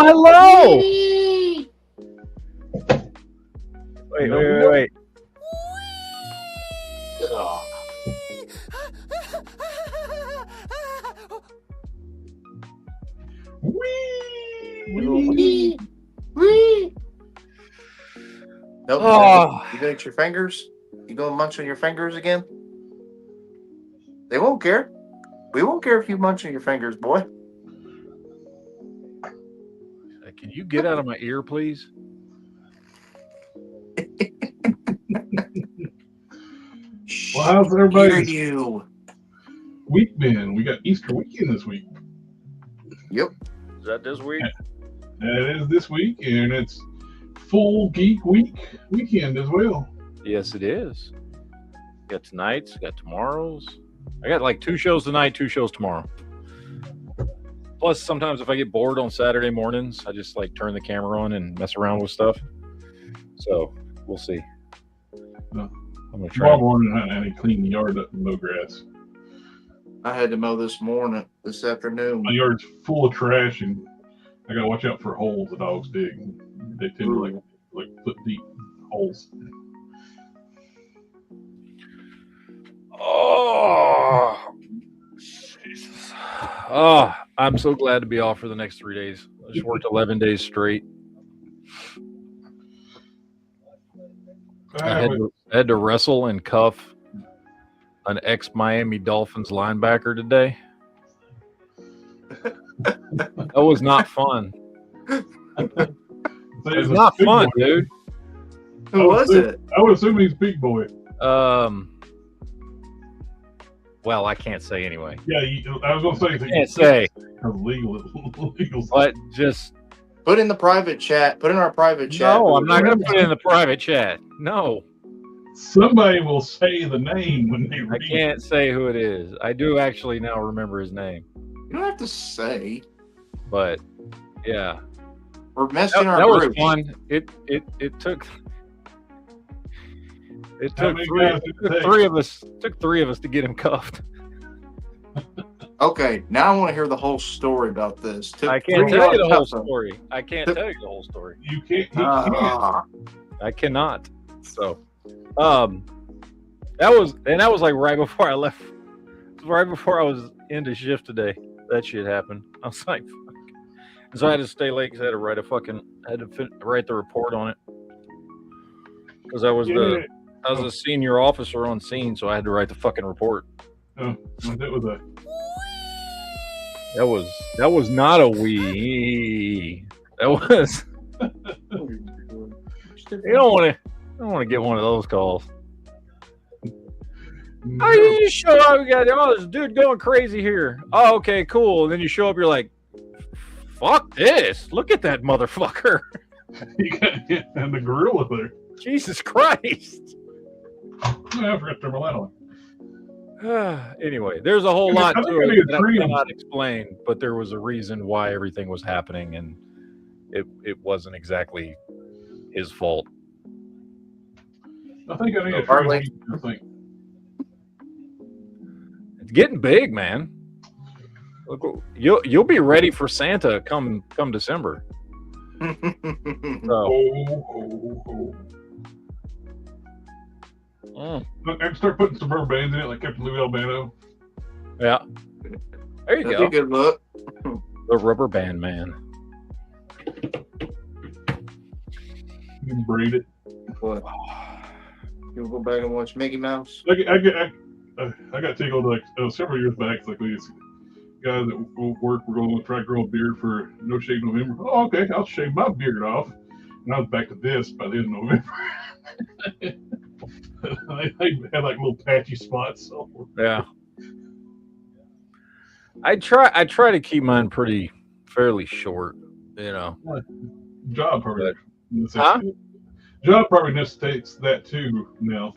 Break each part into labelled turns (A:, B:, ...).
A: hello. Wait.
B: Oh.
C: Wee.
B: Nope.
A: Oh.
B: You gonna eat your fingers? You gonna munch on your fingers again? They won't care. We won't care if you munch on your fingers, boy.
A: Can you get out of my ear, please?
C: Well, how's everybody's
B: you?
C: week been? We got Easter weekend this week.
B: Yep.
A: Is that this week?
C: It is this week, and it's full geek weekend as well.
A: Yes, it is. Got tonight's, got tomorrow's. I got like 2 shows tonight, 2 shows tomorrow. Plus, sometimes if I get bored on Saturday mornings, I just like turn the camera on and mess around with stuff. So we'll see. I'm gonna try.
C: Tomorrow morning, I had to clean the yard up and mow grass.
B: I had to mow this afternoon.
C: My yard's full of trash, and I gotta watch out for holes the dogs dig. They tend to like foot deep holes.
A: Oh, Jesus. Oh, I'm so glad to be off for the next 3 days. I just worked 11 days straight. I had to wrestle and cuff an ex-Miami Dolphins linebacker today. That was not fun. It was not fun, dude.
B: Who was it?
C: I would assume he's big boy.
A: Well, I can't say anyway.
C: Yeah, I was gonna say.
A: Can't say.
C: Legal.
A: But just
B: put in the private chat. Put in our private chat.
A: No, I'm not going to put it in the private chat. No.
C: Somebody will say the name when they read.
A: I can't say who it is. I do actually now remember his name.
B: You don't have to say.
A: But yeah,
B: we're messing our
A: that
B: group.
A: was fun. It took. It took three of us. Took 3 of us to get him cuffed.
B: Okay, now I want to hear the whole story about this.
A: I can't tell you the whole story. I can't tell you the whole story.
C: You can't.
A: I cannot. So, that was like right before I left. Right before I was into shift today. That shit happened. I was like, fuck. And so I had to stay late because I had to write the report on it. Because I was a senior officer on scene, so I had to write the fucking report.
C: Oh, that was a.
A: That was not a wee. That was. You don't want to get one of those calls.
C: No.
A: Oh, you just show up. We got this dude going crazy here. Oh, okay, cool. And then you show up. You're like, fuck this. Look at that motherfucker.
C: You got hit in the gorilla there.
A: Jesus Christ.
C: I forgot to turn my light on.
A: Anyway, there's a whole lot to it that I
C: training.
A: cannot explain, but there was a reason why everything was happening, and it wasn't exactly his fault.
C: I think I need a
B: Hardly.
C: training.
A: It's getting big, man. Look, you'll be ready for Santa come December. So.
C: I can start putting some rubber bands in it, like Captain Louis Albano.
A: Yeah. There you
B: That'd
A: go.
B: be a good look.
A: The rubber band man.
C: You can braid it.
B: What? You'll go back and watch Mickey Mouse?
C: I got tickled like several years back. Like these guys at work were going to try to grow a beard for No Shave November. Oh, okay, I'll shave my beard off. And I was back to this by the end of November. I had like little patchy spots. So.
A: Yeah. I try to keep mine fairly short, you know.
C: Job probably.
A: Huh?
C: Job probably necessitates that too. Now,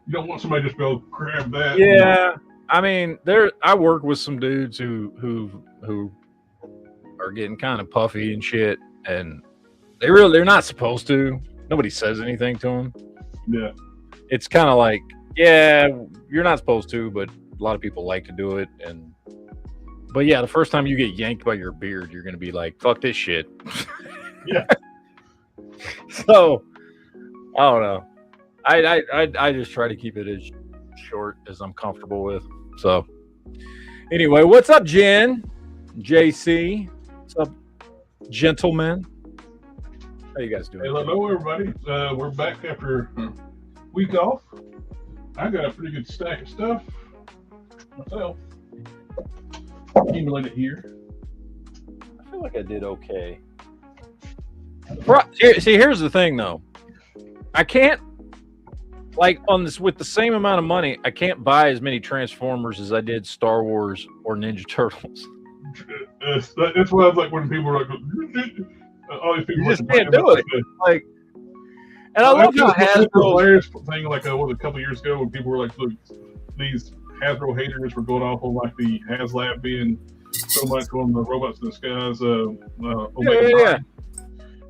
C: you don't want somebody just go grab that.
A: Yeah, I mean, I work with some dudes who are getting kind of puffy and shit, and they're not supposed to. Nobody says anything to them.
C: Yeah.
A: It's kind of like, yeah, you're not supposed to, but a lot of people like to do it, and But yeah, the first time you get yanked by your beard, you're gonna be like, "Fuck this shit."
C: Yeah.
A: So I don't know. I just try to keep it as short as I'm comfortable with. So anyway, what's up, Jen? JC, what's up, gentlemen? How you guys doing?
C: Hey, hello, everybody. We're back after a week off. I got a pretty good stack of stuff myself. Accumulated here.
A: I feel like I did okay. See, here's the thing, though. I can't, like, on this with the same amount of money, I can't buy as many Transformers as I did Star Wars or Ninja Turtles.
C: That's why I was like, when people were like, all these people
A: You just can't do it. Like, and I love how
C: Hasbro
A: Hasbro.
C: hilarious thing, like what, a couple years ago, when people were like, look, these Hasbro haters were going off on like the HasLab being so much on the robots in the skies.
A: Yeah.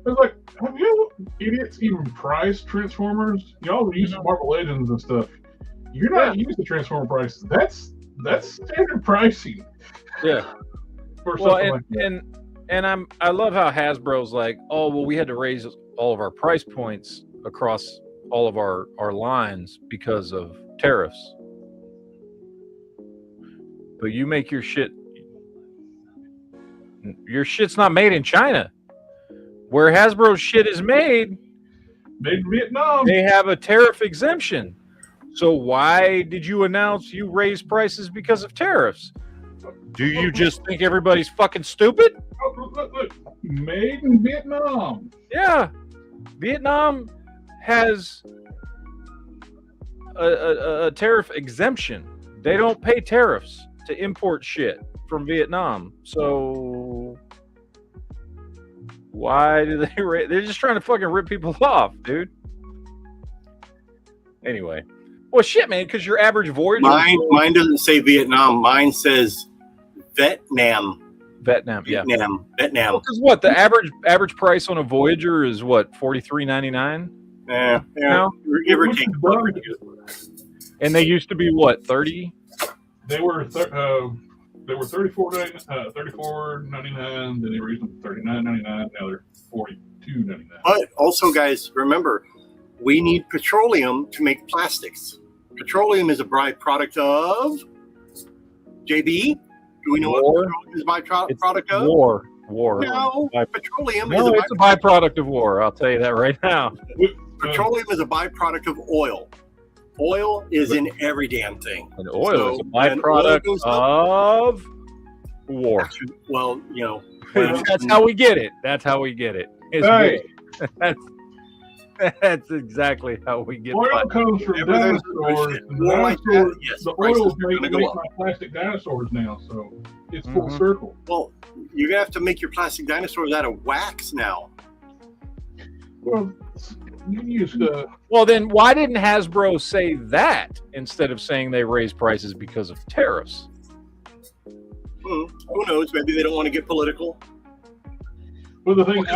C: I was like, have you idiots even priced Transformers? Y'all are using Marvel Legends and stuff. You're not used to Transformer prices. That's standard pricing.
A: Yeah.
C: For
A: Well,
C: something like that.
A: and I love how Hasbro's like, oh well, we had to raise all of our price points across all of our lines because of tariffs. But you make your shit's not made in China. Where Hasbro's shit is made
C: in Vietnam.
A: They have a tariff exemption. So why did you announce you raised prices because of tariffs? Do you just think everybody's fucking stupid?
C: Oh, look. Made in Vietnam.
A: Yeah. Vietnam has a tariff exemption. They don't pay tariffs to import shit from Vietnam. So why do they they're just trying to fucking rip people off, dude. Anyway. Well, shit, man, because your average Voyager...
D: Mine doesn't say Vietnam. Mine says Vietnam.
A: Vietnam, yeah.
D: Vietnam.
A: Because what, the average price on a Voyager is what, $43.99?
D: Yeah,
A: now?
D: Give or take.
A: And they used to be what, 30?
C: They were $34.99, then they raised them to $39.99. Now they're $42.99.
D: But also, guys, remember, we need petroleum to make plastics. Petroleum is a byproduct of JB. Do we know what petroleum is a byproduct of?
A: War.
D: No, petroleum
A: is a byproduct of war. I'll tell you that right now.
D: Petroleum is a byproduct of oil. Oil is in every damn thing.
A: And oil is a byproduct of war.
D: Well, you know.
A: That's how we get it. That's how we get it.
C: Hey.
A: That's exactly how we get
C: oil comes from dinosaurs. The oil make my plastic dinosaurs now, so it's full circle.
D: Well, you're gonna have to make your plastic dinosaurs out of wax now.
C: Well, you used
A: well, then why didn't Hasbro say that instead of saying they raised prices because of tariffs?
D: Who knows? Maybe they don't want to get political.
C: Well, the thing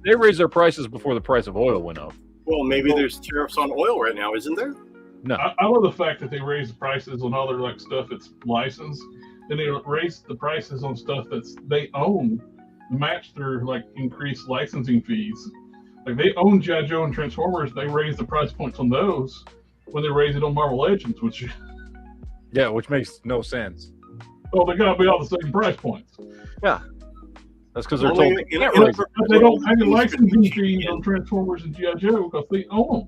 A: they raised their prices before the price of oil went up.
D: Well, maybe there's tariffs on oil right now, isn't there?
A: No.
C: I love the fact that they raise the prices on all their like stuff that's licensed. Then they raise the prices on stuff that's they own, match their like increased licensing fees. Like they own G.I. Joe and Transformers, they raise the price points on those when they raise it on Marvel Legends, which
A: makes no sense.
C: Well, they gotta be all the same price points.
A: Yeah. That's because they're told
C: they don't pay the licensing fees on Transformers and G.I. Joe because they own them.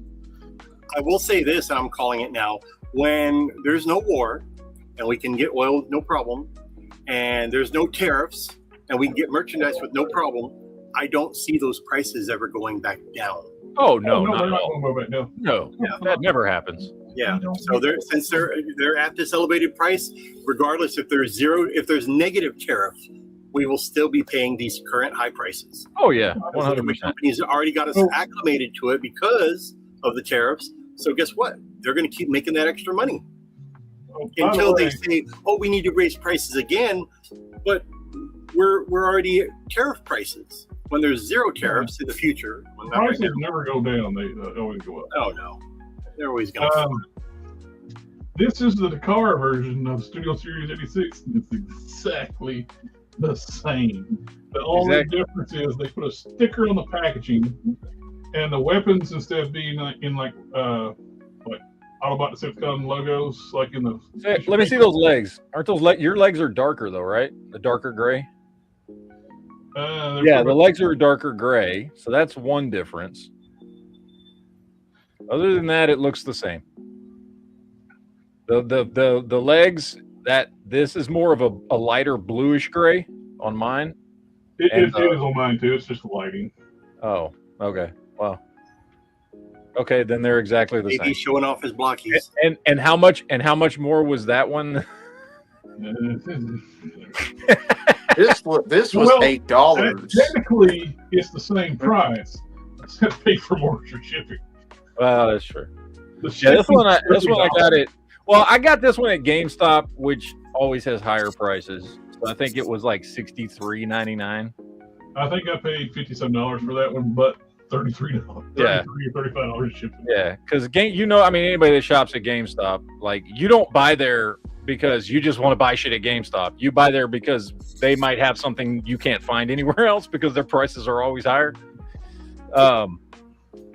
D: I will say this, and I'm calling it now. When there's no war and we can get oil no problem, and there's no tariffs and we can get merchandise with no problem, I don't see those prices ever going back down.
A: Oh no,
C: they're not going to go back down.
A: No, that never happens.
D: Yeah. So since they're at this elevated price, regardless if there's negative tariff, we will still be paying these current high prices.
A: Oh yeah,
D: 100%. Companies already got us acclimated to it because of the tariffs. So guess what? They're going to keep making that extra money until they say, "Oh, we need to raise prices again." But we're already at tariff prices. When there's zero tariffs in the future,
C: prices never go down; they always go up.
D: Oh no, they're always going to.
C: This is the Dakar version of Studio Series 86. It's exactly the same. The only difference is they put a sticker on the packaging, and the weapons, instead of being in like Autobot Decepticon logos, like in the.
A: Let me see those legs. Aren't those your legs are darker though, right? The darker gray. Yeah, the legs are darker gray, so that's one difference. Other than that, it looks the same. The legs, this is more of a lighter bluish gray on mine.
C: It is on mine too. It's just lighting.
A: Oh, okay. Well, okay, then they're exactly the same.
D: He's showing off his blockies.
A: And how much more was that one?
B: This was $8.
C: Technically, it's the same price. I just have to pay for more for shipping.
A: Well, that's true. Yeah, this one I got it. Well, I got this one at GameStop, which always has higher prices. So I think it was like $63.99.
C: I think I paid $57 for that one, but $33 or $35 shipping.
A: Yeah, because anybody that shops at GameStop, like, you don't buy there because you just want to buy shit at GameStop. You buy there because they might have something you can't find anywhere else because their prices are always higher.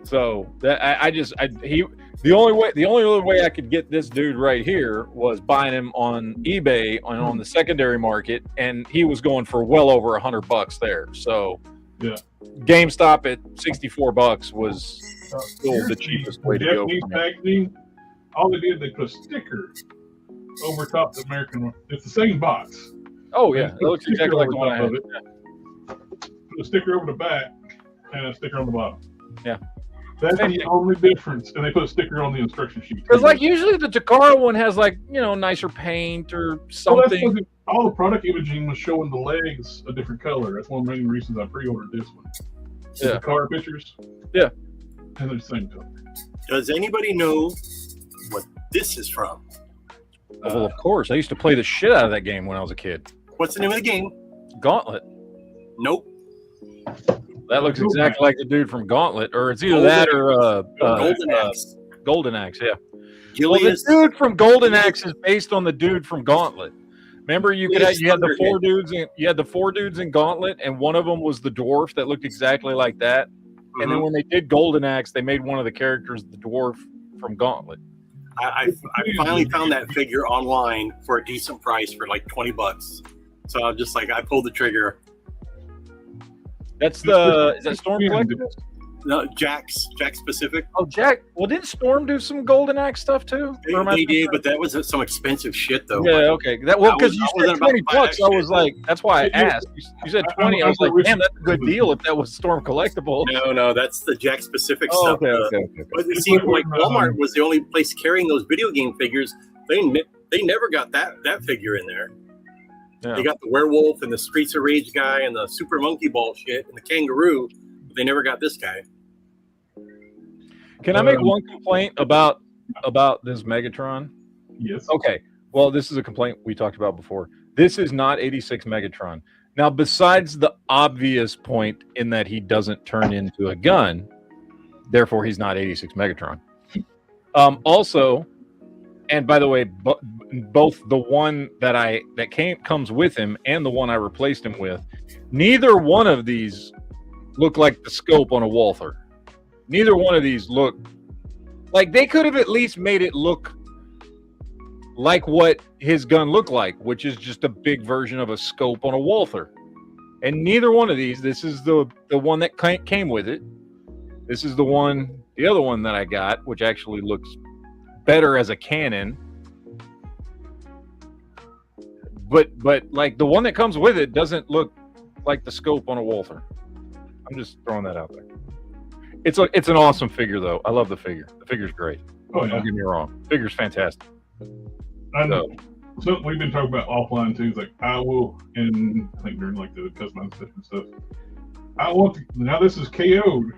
A: So the only other way I could get this dude right here was buying him on eBay on the secondary market, and he was going for well over $100 there. So
C: yeah,
A: GameStop at $64 was still the cheapest way to go.
C: Japanese packaging, all they did, they put a sticker over top the American one. It's the same box.
A: Oh yeah, it looks exactly like the one I had.
C: Put a sticker over the back and a sticker on the bottom.
A: Yeah.
C: That's the only difference, and they put a sticker on the instruction sheet.
A: Because, like, usually the Takara one has, like, nicer paint or something.
C: Well, all the product imaging was showing the legs a different color. That's one of the main reasons I pre-ordered this one. The Takara pictures.
A: Yeah.
C: And they're the same color.
D: Does anybody know what this is from?
A: Well, of course. I used to play the shit out of that game when I was a kid.
D: What's the name of the game?
A: Gauntlet.
D: Nope.
A: That looks exactly like the dude from Gauntlet, or it's either that or
D: Golden Axe.
A: Golden Axe, yeah.
D: Well,
A: the dude from Golden Axe is based on the dude from Gauntlet. Remember, you had the four dudes in Gauntlet, and one of them was the dwarf that looked exactly like that. Mm-hmm. And then when they did Golden Axe, they made one of the characters the dwarf from Gauntlet.
D: I finally found that figure online for a decent price for like $20. So I'm just like, I pulled the trigger.
A: Is that Storm Collectibles?
D: No, Jack's Pacific.
A: Oh, Jack. Well, didn't Storm do some Golden Axe stuff too?
D: They did, but that was some expensive shit though.
A: Yeah, okay. Because you said $20, I was like, that's why I asked. You said 20. I was like, damn, that's a good deal if that was Storm Collectible.
D: No, that's the Jack Pacific stuff.
A: Okay.
D: But it seemed like Walmart was the only place carrying those video game figures. They never got that figure in there. Yeah. They got the werewolf and the Streets of Rage guy and the Super Monkey Ball shit and the kangaroo, but they never got this guy.
A: Can I make one complaint about this Megatron?
C: Yes.
A: Okay. Well, this is a complaint we talked about before. This is not 86 Megatron. Now, besides the obvious point in that he doesn't turn into a gun, therefore he's not 86 Megatron. Also, and by the way, both the one that comes with him and the one I replaced him with, neither one of these look like the scope on a Walther. Neither one of these look like they could have at least made it look like what his gun looked like, which is just a big version of a scope on a Walther. And neither one of these, this is the one that came with it. This is the other one that I got, which actually looks better as a cannon. But like the one that comes with it doesn't look like the scope on a Walther. I'm just throwing that out there. It's an awesome figure though. I love the figure. The figure's great.
C: Oh, yeah.
A: Don't get me wrong. The figure's fantastic.
C: I know. So we've been talking about offline too. It's like I will, and I think during like the customization stuff, now this is KO'd.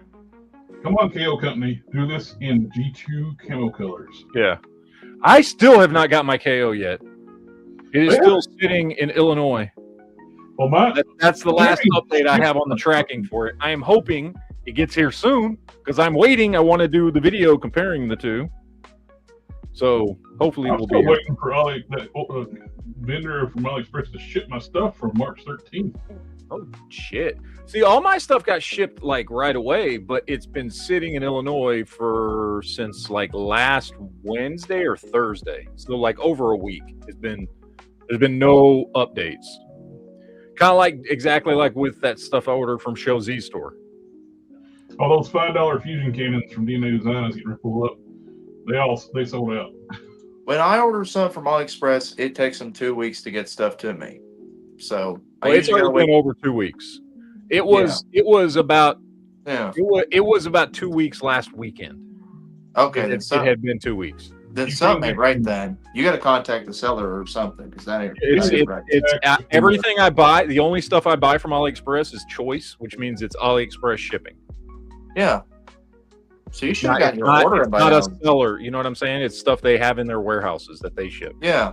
C: Come on, KO Company, do this in G2 camo colors.
A: Yeah. I still have not got my KO yet. It is still sitting in Illinois.
C: Well,
A: that's the last update I have on the tracking for it. I am hoping it gets here soon because I'm waiting. I want to do the video comparing the two. So hopefully
C: I'm
A: we'll
C: still
A: be.
C: waiting for that vendor from AliExpress to ship my stuff from March 13th.
A: Oh shit! See, all my stuff got shipped like right away, but it's been sitting in Illinois since like last Wednesday or Thursday. So like over a week. There's been no updates. Kind of like exactly like with that stuff I ordered from Show Z store.
C: All those $5 fusion cannons from DNA Design is getting ready to pull up. They sold out.
B: When I order something from AliExpress, it takes them 2 weeks to get stuff to me. So
A: Well, it's already been over 2 weeks. It was about 2 weeks last weekend.
B: Okay,
A: it had been 2 weeks.
B: Then something ain't right. Then you got to contact the seller or something because that ain't.
A: It's everything I buy. The only stuff I buy from AliExpress is choice, which means it's AliExpress shipping.
B: Yeah. So you should have gotten your order by now.
A: Not a seller. You know what I'm saying? It's stuff they have in their warehouses that they ship.
B: Yeah.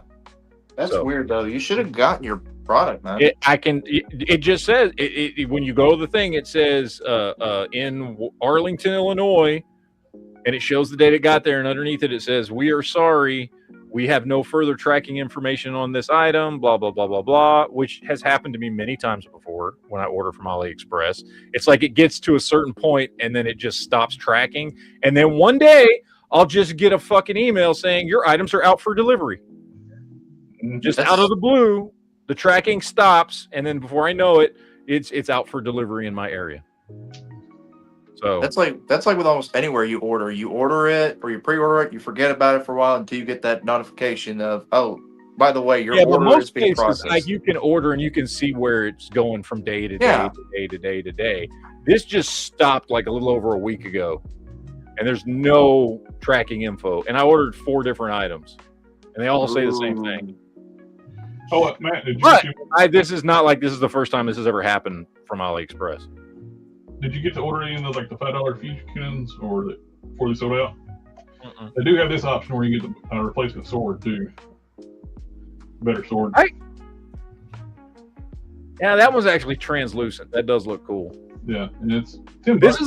B: That's weird though. You should have gotten your product, man.
A: It just says when you go to the thing, it says in Arlington, Illinois, and it shows the date it got there, and underneath it says, "We are sorry, we have no further tracking information on this item." Blah blah blah blah blah, which has happened to me many times before when I order from AliExpress. It's like it gets to a certain point and then it just stops tracking, and then one day I'll just get a fucking email saying your items are out for delivery. Just out of the blue, the tracking stops, and then before I know it, it's out for delivery in my area. So
B: that's like with almost anywhere you order it or you pre-order it, you forget about it for a while until you get that notification of, oh, by the way, your order is being processed.
A: Like you can order and you can see where it's going from day to day to day to day to day. This just stopped like a little over a week ago, and there's no tracking info. And I ordered 4 different items, and they all say the same thing.
C: Oh, Matt, did you
A: this is not like this is the first time this has ever happened from AliExpress.
C: Did you get to order any of like the $5 fusion cannons or before they sold out? They do have this option where you get the replacement sword too. Better sword.
A: Yeah, that was actually translucent. That does look cool.
C: Yeah, and it's $10.
A: This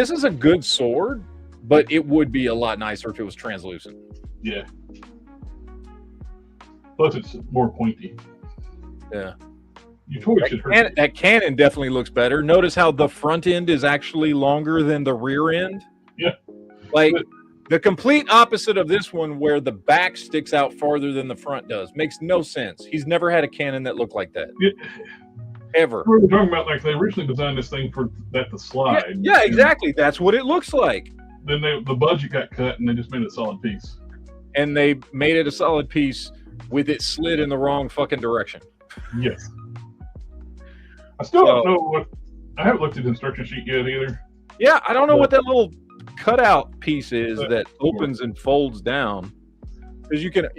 A: is a good sword, but it would be a lot nicer if it was translucent.
C: Yeah. Plus, it's more pointy.
A: Yeah.
C: Your toy should hurt.
A: That cannon definitely looks better. Notice how the front end is actually longer than the rear end.
C: Yeah.
A: Like the complete opposite of this one, where the back sticks out farther than the front does. Makes no sense. He's never had a cannon that looked like that.
C: Yeah.
A: Ever.
C: We were talking about like they originally designed this thing for that to slide.
A: Yeah, exactly. That's what it looks like.
C: Then the budget got cut and they just made it a solid piece.
A: And they made it a solid piece with it slid in the wrong fucking direction.
C: Yes. I still don't know what. I haven't looked at the instruction sheet yet either.
A: Yeah, I don't know what that little cutout piece is that opens and folds down. Because you can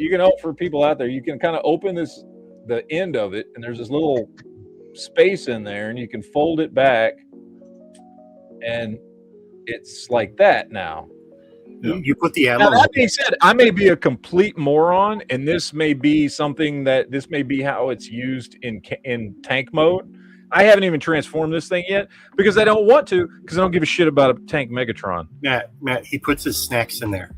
A: for people out there, you can kind of open the end of it, and there's this little space in there, and you can fold it back, and it's like that now.
D: You put the ammo.
A: Now, that being said, I may be a complete moron, and this may be how it's used in tank mode. I haven't even transformed this thing yet because I don't want to, because I don't give a shit about a tank Megatron.
D: Matt, he puts his snacks in there.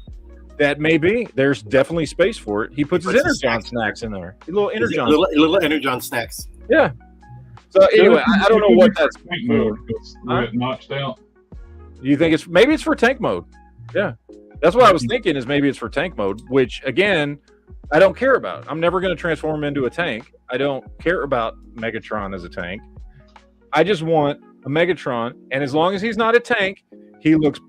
A: That may be. There's definitely space for it. He puts his Energon snacks in there. Little
D: Energon snacks.
A: Yeah. So anyway, I don't know what that's
C: mode. Notched out.
A: You think it's for tank mode? Yeah. That's what I was thinking, is maybe it's for tank mode, which again, I don't care about. I'm never going to transform him into a tank. I don't care about Megatron as a tank. I just want a Megatron, and as long as he's not a tank, he looks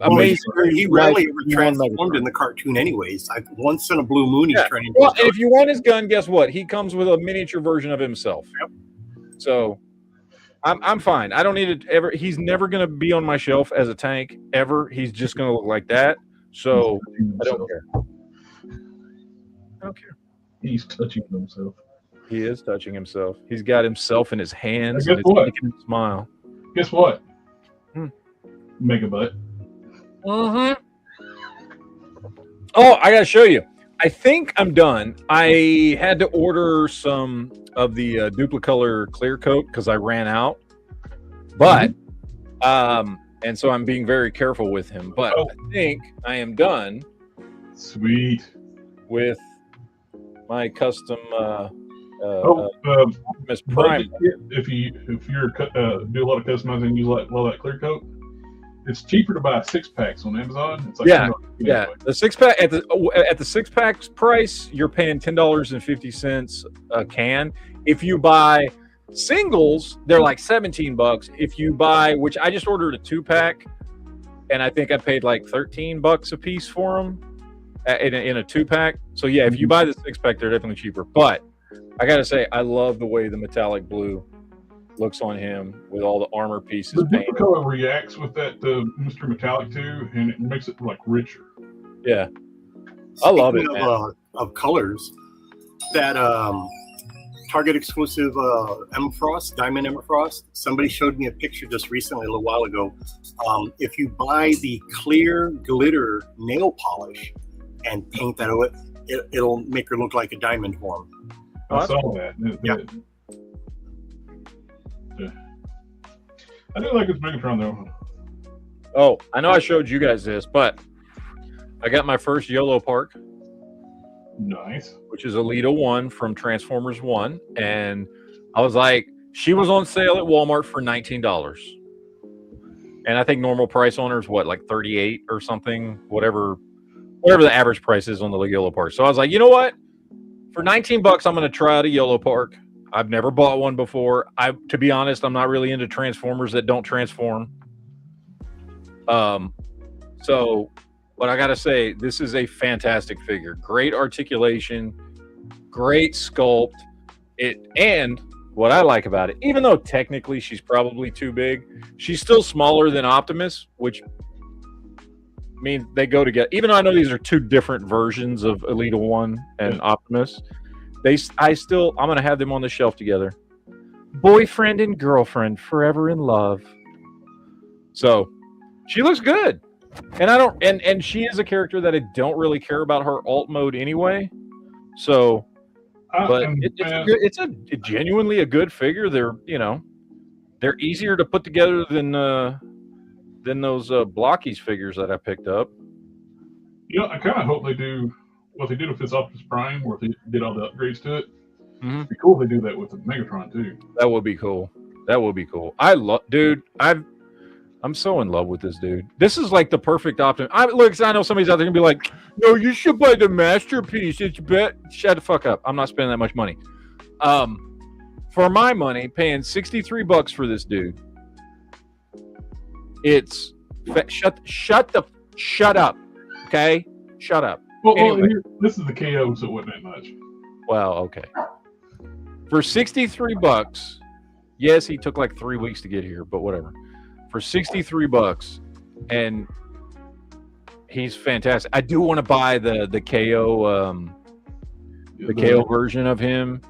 A: amazing.
D: He rarely transformed in the cartoon anyways. Once in a blue moon, he's turning into
A: and if you want his gun, guess what? He comes with a miniature version of himself.
D: Yep.
A: So I'm fine. I don't need to ever. He's never going to be on my shelf as a tank ever. He's just going to look like that. So I don't care. I don't care.
C: He's touching himself.
A: He is touching himself. He's got himself in his hands.
C: Guess
A: and
C: what?
A: It's making him smile.
C: Guess what? Megabutt.
A: Oh, I got to show you. I think I'm done. I had to order some of the Duplicolor clear coat because I ran out. But, and so I'm being very careful with him. But I think I am done.
C: Sweet.
A: with my custom Optimus
C: But
A: Prime.
C: if you're do a lot of customizing, use a lot of that clear coat, it's cheaper to buy 6-packs on Amazon. It's like
A: Yeah,
C: $10
A: yeah.
C: anyway.
A: The 6-pack at the 6-pack price, you're paying $10.50 a can. If you buy singles, they're like $17. If you buy, which I just ordered a 2-pack, and I think I paid like $13 a piece for them in a 2-pack. So yeah, if you buy the 6-pack, they're definitely cheaper. But I gotta say, I love the way the metallic blue looks on him with all the armor pieces
C: The
A: painted.
C: different color reacts with that Mr. Metallic too, and it makes it like richer.
A: Yeah, I love it,
D: Speaking
A: man.
D: of colors, that Target exclusive Emma Frost, Diamond Emma Frost. Somebody showed me a picture just recently, a little while ago. If you buy the clear glitter nail polish and paint that over, it'll make her look like a diamond form.
C: I saw that.
D: Yeah.
C: Yeah. I do like this Megatron though.
A: Oh, I know I showed you guys this, but I got my first YOLO Park,
C: Nice.
A: which is Alita 1 from Transformers 1. And I was like, she was on sale at Walmart for $19. And I think normal price on her is what, like 38 or something, whatever the average price is on the YOLO Park. So I was like, you know what? For $19, I'm going to try out a YOLO Park. I've never bought one before. To be honest, I'm not really into Transformers that don't transform. So but I got to say, this is a fantastic figure. Great articulation, great sculpt. And what I like about it, even though technically she's probably too big, she's still smaller than Optimus, which means they go together. Even though I know these are two different versions of Alita 1 and Optimus, I'm going to have them on the shelf together. Boyfriend and girlfriend, forever in love. So she looks good. And she is a character that I don't really care about her alt mode anyway. So, but it's a genuinely a good figure. They're easier to put together than those Blockies figures that I picked up.
C: You know, I kind of hope they do what they did with this Optimus Prime, where they did all the upgrades to it.
A: Mm-hmm.
C: It'd be cool if they do that with the Megatron too.
A: That would be cool. Dude, I'm so in love with this dude. This is like the perfect Optimus. Look, I know somebody's out there gonna be like, "No, you should buy the masterpiece." It's shut the fuck up. I'm not spending that much money. For my money, paying $63 for this dude. It's shut up. Okay, shut up.
C: Well,
A: Anyway.
C: this is the KO, so it wasn't that much.
A: Well, okay. For $63, yes, he took like 3 weeks to get here, but whatever. For $63, and he's fantastic. I do want to buy the KO KO version of him.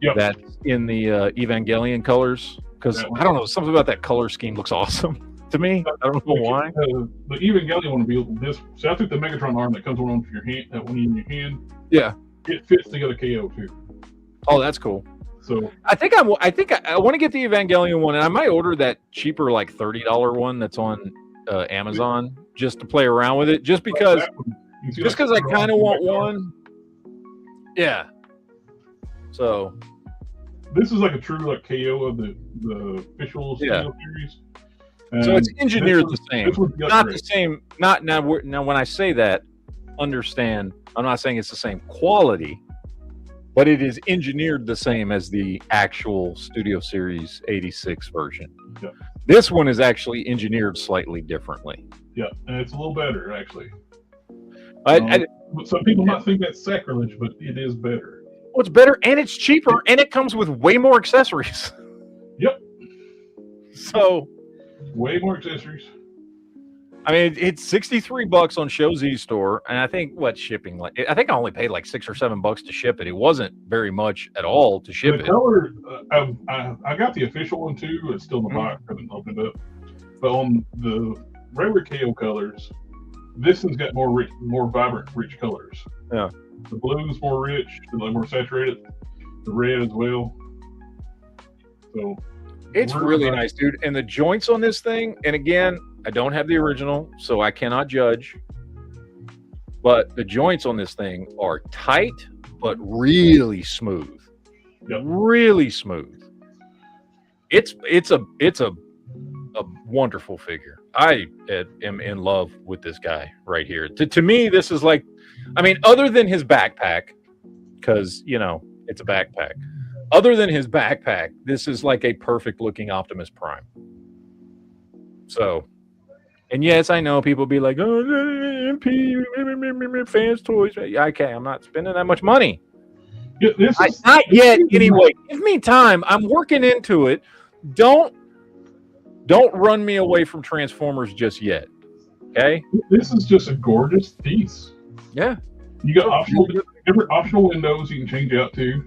C: Yep.
A: That's in the Evangelion colors, because I don't know, something about that color scheme looks awesome to me. I don't know why.
C: The Evangelion one will be this. So I think the Megatron arm that comes on your hand, that one in your hand.
A: Yeah.
C: It fits together KO too.
A: Oh, that's cool.
C: So
A: I think I want to get the Evangelion one, and I might order that cheaper, like $30 one that's on Amazon, just to play around with it, just because I kind of want one. Yeah. So
C: this is like a true like KO of the official series.
A: So it's engineered the same, not the
C: upgrade.
A: same. Not now. Now, when I say that, understand, I'm not saying it's the same quality, but it is engineered the same as the actual Studio Series 86 version.
C: Yeah.
A: This one is actually engineered slightly differently.
C: Yeah, and it's a little better actually.
A: But
C: some people might think that's sacrilege, but it is better.
A: it's better, and it's cheaper, and it comes with way more accessories.
C: Yep.
A: So,
C: Way more accessories.
A: I mean, it's $63 on Show Z store, and I think shipping? Like, I think I only paid like $6 or $7 to ship it. It wasn't very much at all to ship
C: The
A: it.
C: color, I got the official one too. It's still in the box. I haven't opened it up. But on the regular KO colors, this one's got more vibrant, rich colors.
A: Yeah.
C: The blue's more rich, the more saturated. The red as well. So
A: It's really nice, dude. And the joints on this thing, and again, I don't have the original, so I cannot judge. but the joints on this thing are tight, but really smooth.
C: Yep.
A: Really smooth. It's a wonderful figure. I am in love with this guy right here. To me, this is like, I mean, other than his backpack, because, you know, it's a backpack. Other than his backpack, this is like a perfect looking Optimus Prime. So, and yes, I know people be like, oh, MP, fans toys. Okay, I'm not spending that much money.
C: Yeah,
A: Not yet, anyway. Give me time. I'm working into it. Don't run me away from Transformers just yet. Okay?
C: This is just a gorgeous piece.
A: Yeah.
C: You got different optional windows you can change out to.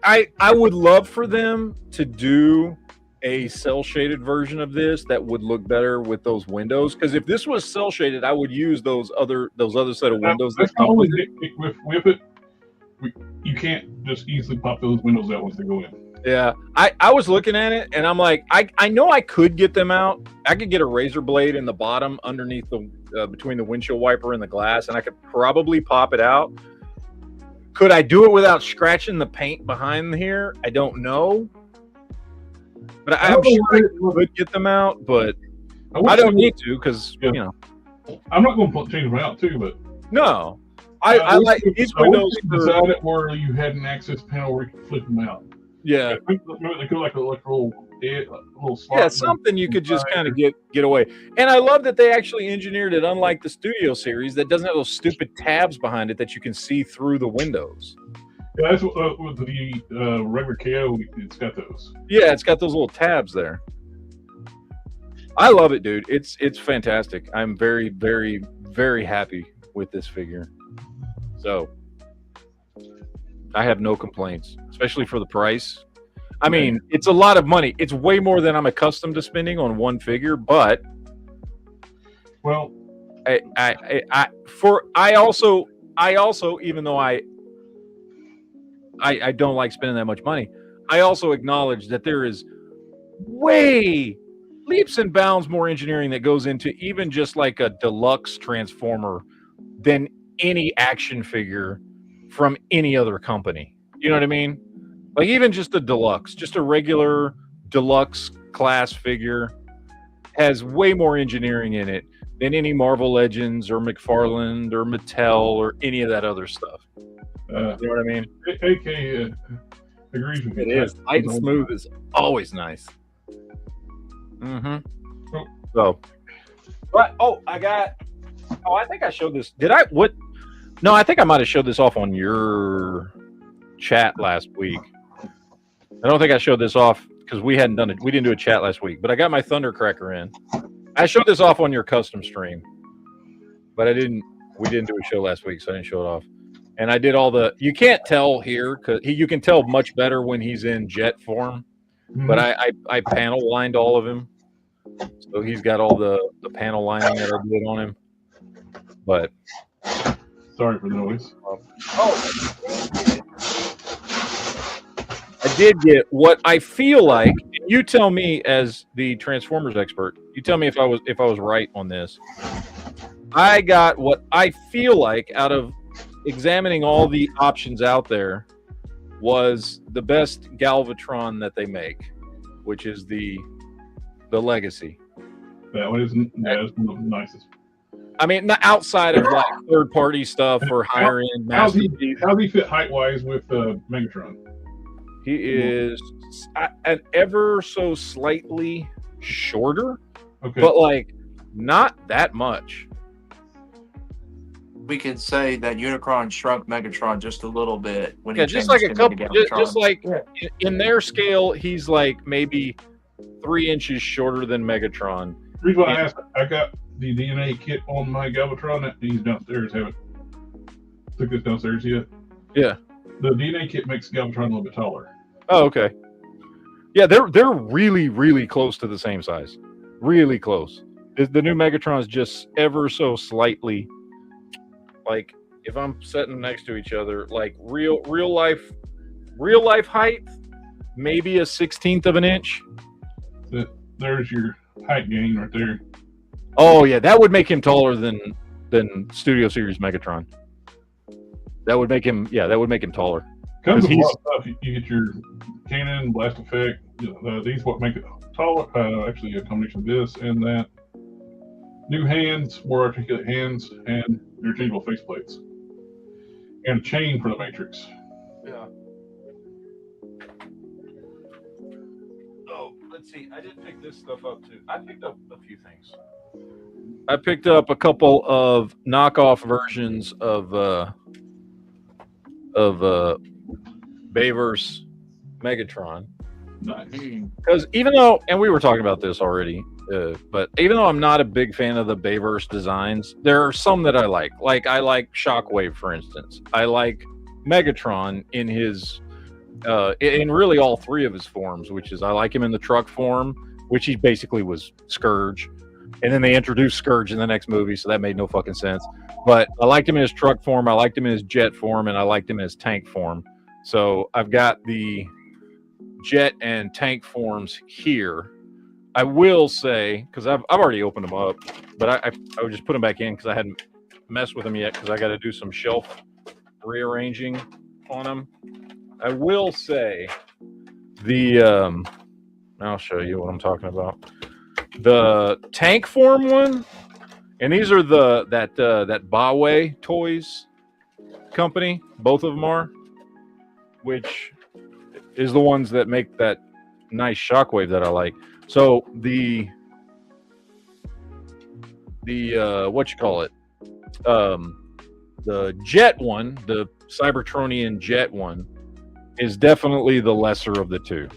A: I would love for them to do a cell shaded version of this that would look better with those windows. Because if this was cell shaded, I would use those other set of windows.
C: That's always with it. You can't just easily pop those windows out once they go in.
A: Yeah, I was looking at it and I'm like, I know I could get them out. I could get a razor blade in the bottom underneath the between the windshield wiper and the glass, and I could probably pop it out. Could I do it without scratching the paint behind here? I don't know, but I'm sure I could get them out. But I don't need to because you know
C: I'm not going to change them out too. But
A: no, I like these windows.
C: Decided where you had an access panel where you could flip them out.
A: Yeah,
C: they could like a little slot.
A: Yeah, something you could just kind of get away. And I love that they actually engineered it, unlike the Studio series that doesn't have those stupid tabs behind it that you can see through the windows.
C: Yeah, that's what with the regular KO, it's got those.
A: Yeah, it's got those little tabs there. I love it, dude. It's fantastic. I'm very, very, very happy with this figure. So I have no complaints, especially for the price. I mean, it's a lot of money. It's way more than I'm accustomed to spending on one figure, but
C: well,
A: I also even though I don't like spending that much money, I also acknowledge that there is way leaps and bounds more engineering that goes into even just like a deluxe Transformer than any action figure from any other company. You know what I mean? Like even just a deluxe, just a regular deluxe class figure has way more engineering in it than any Marvel Legends or McFarlane or Mattel or any of that other stuff. You know what I mean?
C: AK agrees with you.
A: It is. Light and smooth is always nice. Mm-hmm.
C: Oh.
A: So, but I think I showed this. Did I? What? No, I think I might have showed this off on your chat last week. I don't think I showed this off because we hadn't done it. We didn't do a chat last week, but I got my Thundercracker in. I showed this off on your custom stream, but we didn't do a show last week, so I didn't show it off. And I did all the, you can't tell here because you can tell much better when he's in jet form, but I panel lined all of him. So he's got all the panel lining that I did on him. But
C: sorry for the noise.
A: I did get what I feel like. And you tell me, as the Transformers expert, you tell me if I was right on this. I got what I feel like out of examining all the options out there was the best Galvatron that they make, which is the Legacy.
C: That one is one of the nicest.
A: I mean, outside of like third-party stuff or higher end.
C: How's he fit height-wise with Megatron?
A: He is an ever so slightly shorter,
C: okay,
A: but like not that much.
B: We can say that Unicron shrunk Megatron just a little bit when he
A: just
B: changed
A: like a
B: him
A: couple,
B: into Galvatron.
A: just like in their scale, he's like maybe 3 inches shorter than Megatron.
C: The reason why I asked, I got the DNA kit on my Galvatron. He's downstairs. Haven't took this downstairs yet.
A: Yeah.
C: The DNA kit makes Galvatron a little bit taller.
A: Oh, okay. Yeah, they're really, really close to the same size. Really close. The new Megatron is just ever so slightly, like if I'm sitting next to each other, like real life height, maybe a 1/16 of an inch.
C: There's your height gain right there.
A: Oh yeah, that would make him taller than than Studio Series Megatron. That would make him taller.
C: Comes with a lot of stuff. You get your cannon, blast effect. These what make it taller. Actually, a combination of this and that. New hands, more articulate hands, and interchangeable faceplates. And a chain for the Matrix.
A: Yeah. Oh, let's see. I did pick this stuff up too. I picked up a few things. I picked up a couple of knockoff versions of Bayverse Megatron.
C: Nice.
A: Because even though, and we were talking about this already, but even though I'm not a big fan of the Bayverse designs, there are some that I like. Like I like Shockwave, for instance. I like Megatron in his, in really all three of his forms, which is I like him in the truck form, which he basically was Scourge. And then they introduced Scourge in the next movie, so that made no fucking sense. But I liked him in his truck form, I liked him in his jet form, and I liked him in his tank form. So I've got the jet and tank forms here. I will say, because I've already opened them up, but I would just put them back in because I hadn't messed with them yet because I got to do some shelf rearranging on them. I will say I'll show you what I'm talking about. The tank form one, and these are that Bawei Toys company. Both of them are, which is the ones that make that nice Shockwave that I like. So the what you call it, the jet one, the Cybertronian jet one, is definitely the lesser of the two.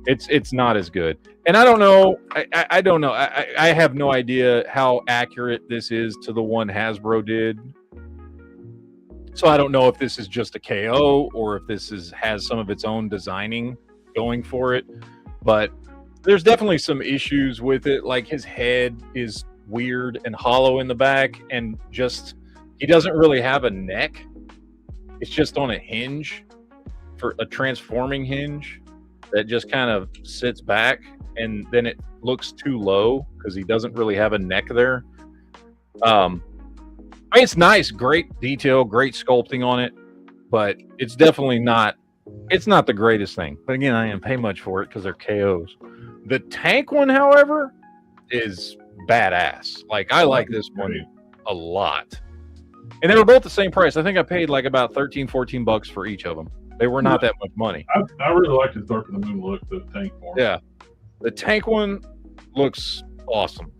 A: It's not as good. And I don't know. I don't know. I have no idea how accurate this is to the one Hasbro did. So I don't know if this is just a KO or if this has some of its own designing going for it. But there's definitely some issues with it. Like his head is weird and hollow in the back, and just he doesn't really have a neck. It's just on a hinge, for a transforming hinge that just kind of sits back, and then it looks too low because he doesn't really have a neck there. I mean, it's nice, great detail, great sculpting on it, but it's definitely not. It's not the greatest thing. But again, I didn't pay much for it because they're KOs. The tank one, however, is badass. Like I like this one a lot, and they were both the same price. I think I paid like about $13-14 for each of them. They were not that much money.
C: I really like his Dark of the Moon look, the tank form.
A: Yeah. The tank one looks awesome.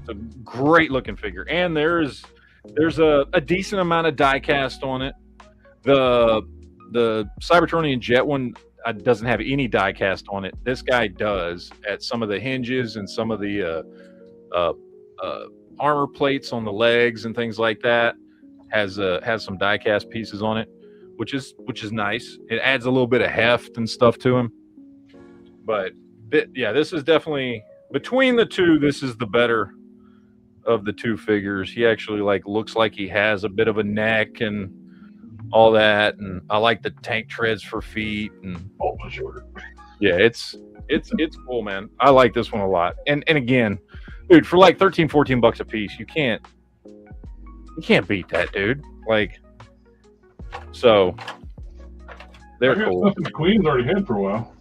A: It's a great looking figure. And there's a decent amount of die cast on it. The Cybertronian jet one doesn't have any die cast on it. This guy does at some of the hinges and some of the armor plates on the legs and things like that. Has some die cast pieces on it, which is nice. It adds a little bit of heft and stuff to him. But yeah, this is definitely, between the two, this is the better of the two figures. He actually looks like he has a bit of a neck and all that, and I like the tank treads for feet and
C: shorter.
A: Yeah, it's cool, man. I like this one a lot. And again, dude, for like $13-14 a piece, you can't beat that, dude. Like, so they're cool.
C: Something the Queen's already had for a while.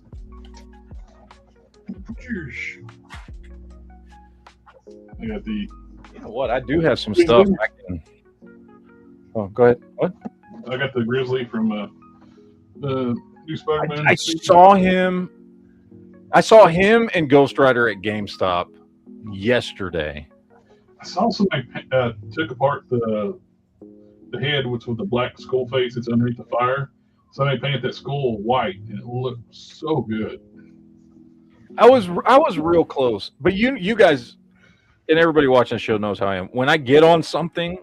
C: I got the.
A: You know what? I do have some stuff I can. Oh, go ahead. What?
C: I got the Grizzly from the new Spider-Man.
A: I saw him. I saw him and Ghost Rider at GameStop yesterday.
C: I saw somebody took apart the head, which with the black skull face that's underneath the fire. Somebody painted that skull white, and it looked so good.
A: I was real close, but you guys and everybody watching the show knows how I am. When I get on something,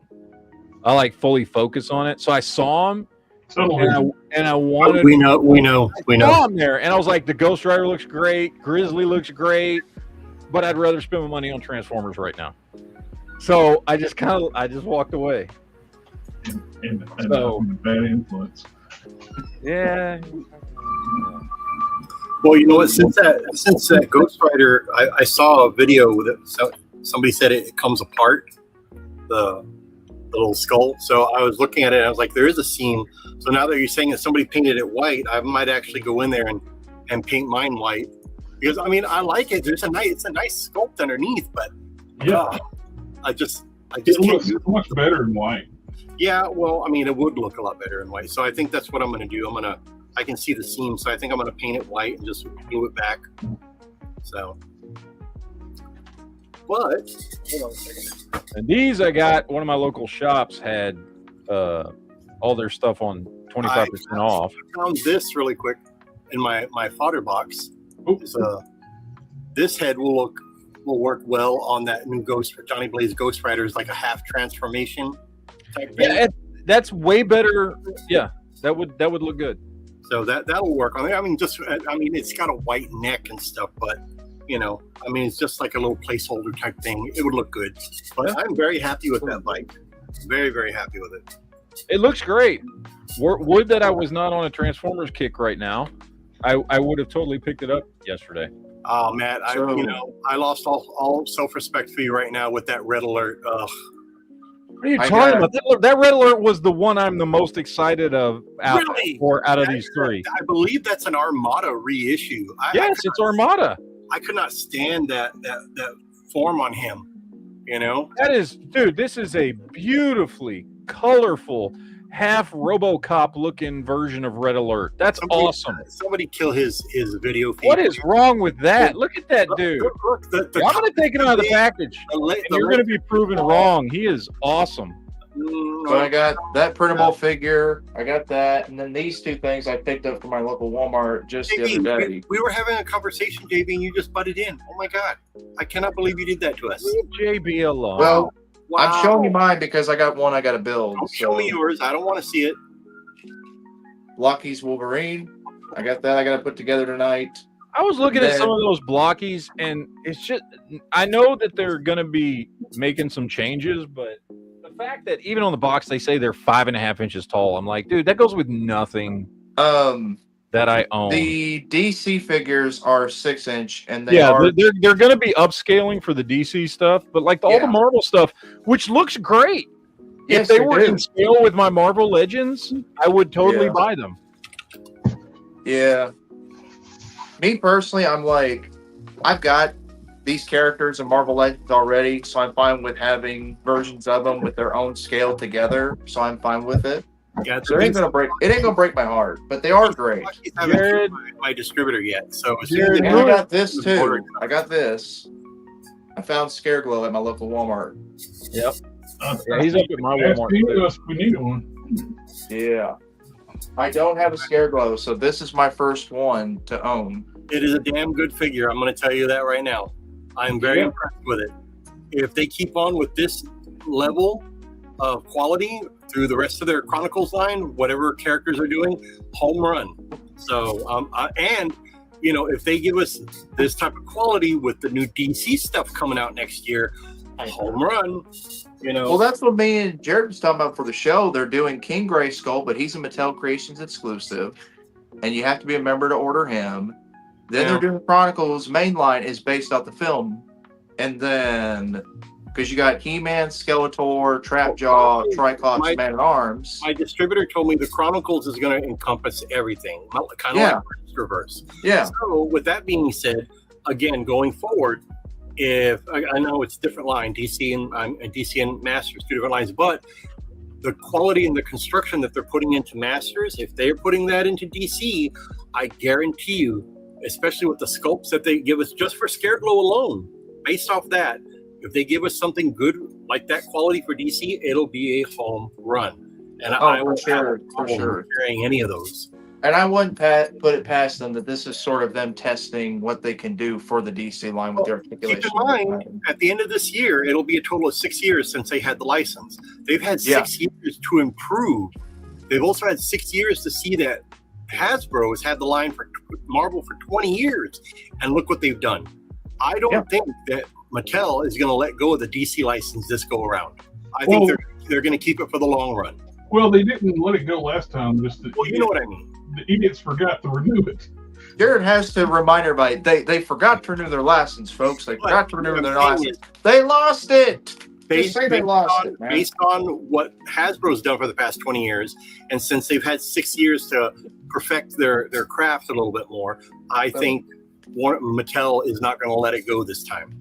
A: I like fully focus on it. So I saw him, and I wanted.
D: We know.
A: I saw him there, and I was like, the Ghost Rider looks great, Grizzly looks great, but I'd rather spend my money on Transformers right now. So I just walked away.
C: And
A: so
C: bad influence.
A: Yeah.
D: Well, you know what? Since that Ghost Rider, I saw a video that somebody said it comes apart. the little skull. So I was looking at it, and I was like, there is a seam. So now that you're saying that somebody painted it white, I might actually go in there and paint mine white, because I mean I like it. It's a nice sculpt underneath, but
C: Yeah,
D: I just
C: it
D: can't
C: looks
D: do
C: much better in white.
D: Yeah, well, I mean, it would look a lot better in white. So I think that's what I'm going to do. I can see the seam, so I think I'm going to paint it white and just glue it back. So, but hold on a second.
A: And these I got, one of my local shops had all their stuff on 25% off.
D: I found this really quick in my fodder box. This head will work well on that new Johnny Blaze Ghost Rider, is like a half transformation type thing.
A: Yeah, that's way better. Yeah, that would look good.
D: So that will work on it. I mean, it's got a white neck and stuff, but it's just like a little placeholder type thing. It would look good. But I'm very happy with that bike. Very, very happy with it.
A: It looks great. Would that I was not on a Transformers kick right now, I would have totally picked it up yesterday.
D: Oh, Matt, I lost all self-respect for you right now with that red alert. Ugh.
A: What are you talking about? That red alert was the one I'm the most excited out of these three.
D: I believe that's an Armada reissue.
A: Yes, it's Armada.
D: I could not stand that form on him.
A: That is, dude. This is a beautifully colorful, half RoboCop looking version of Red Alert. That's awesome.
D: Somebody kill his video feed.
A: What is wrong with that? Look at that dude.
D: Look,
A: I'm going to take it out of the package. You're going to be proven wrong. He is awesome.
B: So I got that printable figure. I got that, and then these two things I picked up from my local Walmart just the other day.
D: We were having a conversation, JB, and you just butted in. Oh my God! I cannot believe you did that to us.
A: Leave JB alone.
B: Well, wow. I'm showing you mine because I got one I got to build.
D: Show me yours. I don't want to see it.
B: Blocky's Wolverine. I got that. I got to put together tonight.
A: I was looking at some of those blockies, and it's just, I know that they're going to be making some changes, but the fact that even on the box they say they're 5.5 inches tall, I'm like, dude, that goes with nothing that I own.
B: The DC figures are 6-inch, and
A: they're going to be upscaling for the DC stuff, but like all the Marvel stuff, which looks great.
B: Yes,
A: if they were in scale with my Marvel Legends, I would totally buy them.
B: Yeah. Me personally, I'm like, I've got these characters in Marvel Legends already, so I'm fine with having versions of them with their own scale together. So I'm fine with it.
D: Yeah,
B: so it ain't gonna break my heart, but they are great.
D: I haven't my distributor yet, so
B: I got this too. I got this. I found Scareglow at my local Walmart.
A: Yep. Yeah, he's up at my Walmart.
C: We need one.
B: Yeah. I don't have a Scareglow, so this is my first one to own.
D: It is a damn good figure. I'm going to tell you that right now. I'm very impressed with it. If they keep on with this level of quality through the rest of their Chronicles line, whatever characters are doing, home run. So, if they give us this type of quality with the new DC stuff coming out next year, home run.
B: Well, that's what me and Jared was talking about for the show. They're doing King Grayskull, but he's a Mattel Creations exclusive, and you have to be a member to order him. Then they're doing Chronicles mainline is based off the film, and then because you got He-Man, Skeletor, Trapjaw, Triclops, Man-at-Arms.
D: My distributor told me the Chronicles is going to encompass everything, kind of like Reverse.
B: Yeah.
D: So with that being said, again, going forward, if I know it's a different line, DC and Masters, two different lines, but the quality and the construction that they're putting into Masters, if they're putting that into DC, I guarantee you, especially with the sculpts that they give us just for Scareglow alone, based off that, if they give us something good like that quality for DC, it'll be a home run. And I won't have carrying any of those.
B: And I wouldn't put it past them that this is sort of them testing what they can do for the DC line with their articulation.
D: Keep in mind, at the end of this year, it'll be a total of 6 years since they had the license. They've had 6 years to improve. They've also had 6 years to see that Hasbro has had the line for Marvel for 20 years. And look what they've done. I don't think that Mattel is going to let go of the DC license this go around. I think they're going to keep it for the long run.
C: Well, they didn't let it go last time.
D: You know what I mean.
C: The idiots forgot to renew it.
B: Jared has to remind everybody they forgot to renew their license, folks. They forgot to renew their license. They lost it. Just say they lost it, man.
D: Based on what Hasbro's done for the past 20 years, and since they've had 6 years to perfect their craft a little bit more, I think Mattel is not going to let it go this time.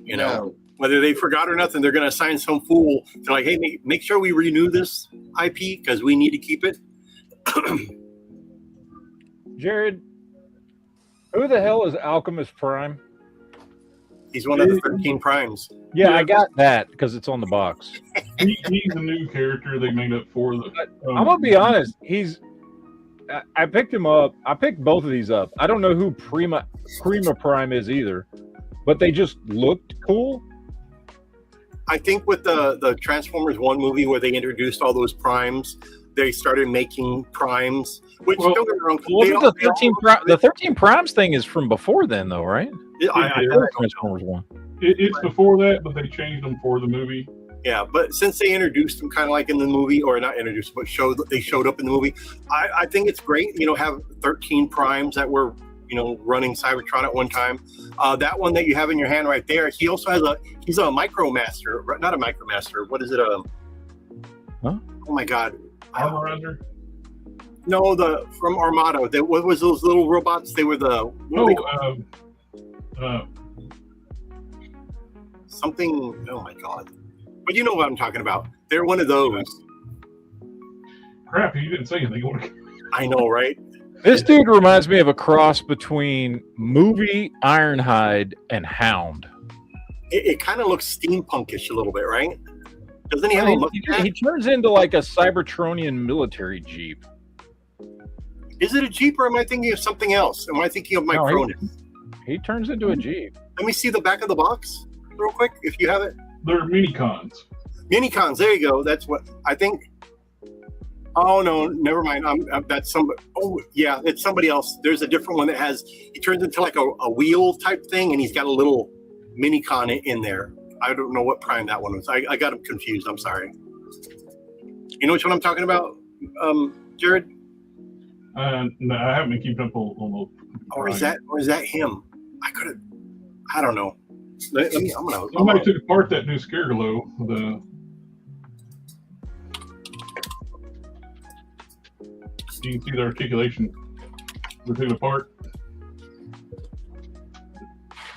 D: You know,
B: No.
D: whether they forgot or nothing, they're going to assign some fool to like, hey, make sure we renew this IP because we need to keep it.
A: Jared, who the hell is Alchemist Prime?
D: He's one of the 13 primes.
A: Yeah, I got that because it's on the box.
C: He's a new character they made up for the.
A: I'm gonna be honest. I picked him up. I picked both of these up. I don't know who Prima Prime is either, but they just looked cool.
D: I think with the Transformers 1 movie where they introduced all those primes, they started making primes. Which don't get me wrong,
A: the 13 primes thing is from before then, though, right?
D: I
A: Transformers 1.
C: It's before that, but they changed them for the movie.
D: Yeah, but since they introduced them kind of like in the movie, or not introduced, but they showed up in the movie, I think it's great. You know, have 13 primes that were, you know, running Cybertron at one time. That one that you have in your hand right there, he also has he's a Micromaster, not a Micromaster. What is it?
A: Huh?
D: Oh my God.
C: Armorizer?
D: No, from Armada. What was those little robots? They were something. Oh my God! But you know what I'm talking about. They're one of those.
C: Crap! You didn't say anything.
D: I know, right?
A: This dude reminds me of a cross between movie Ironhide and Hound.
D: It kind of looks steampunkish a little bit, right? Doesn't he have a mustache?
A: He turns into like a Cybertronian military jeep.
D: Is it a Jeep or am I thinking of something else? Am I thinking of Micronus?
A: He turns into a Jeep.
D: Let me see the back of the box real quick, if you have it.
C: They're mini-cons.
D: Mini-cons, there you go. That's what I think. Oh, no, never mind. That's somebody. Oh, yeah, it's somebody else. There's a different one that he turns into like a wheel type thing, and he's got a little mini-con in there. I don't know what prime that one was. I got him confused. I'm sorry. You know which one I'm talking about, Jared?
C: No, I haven't been keeping up on those.
D: Or is that him? I don't know.
C: Somebody took apart that new Scareglow. You can see the articulation. We took it apart.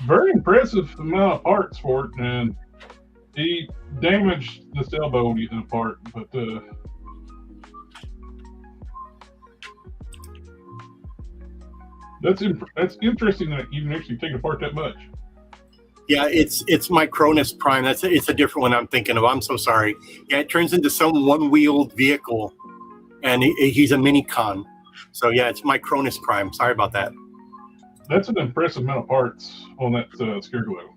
C: Very impressive amount of parts for it, and he damaged this elbow when he took it apart, but that's interesting that you can actually take it apart that much.
D: Yeah, it's Micronus Prime. It's a different one I'm thinking of. I'm so sorry. Yeah, it turns into some one-wheeled vehicle, and he's a mini-con. So yeah, it's Micronus Prime. Sorry about that.
C: That's an impressive amount of parts on that Scareglow.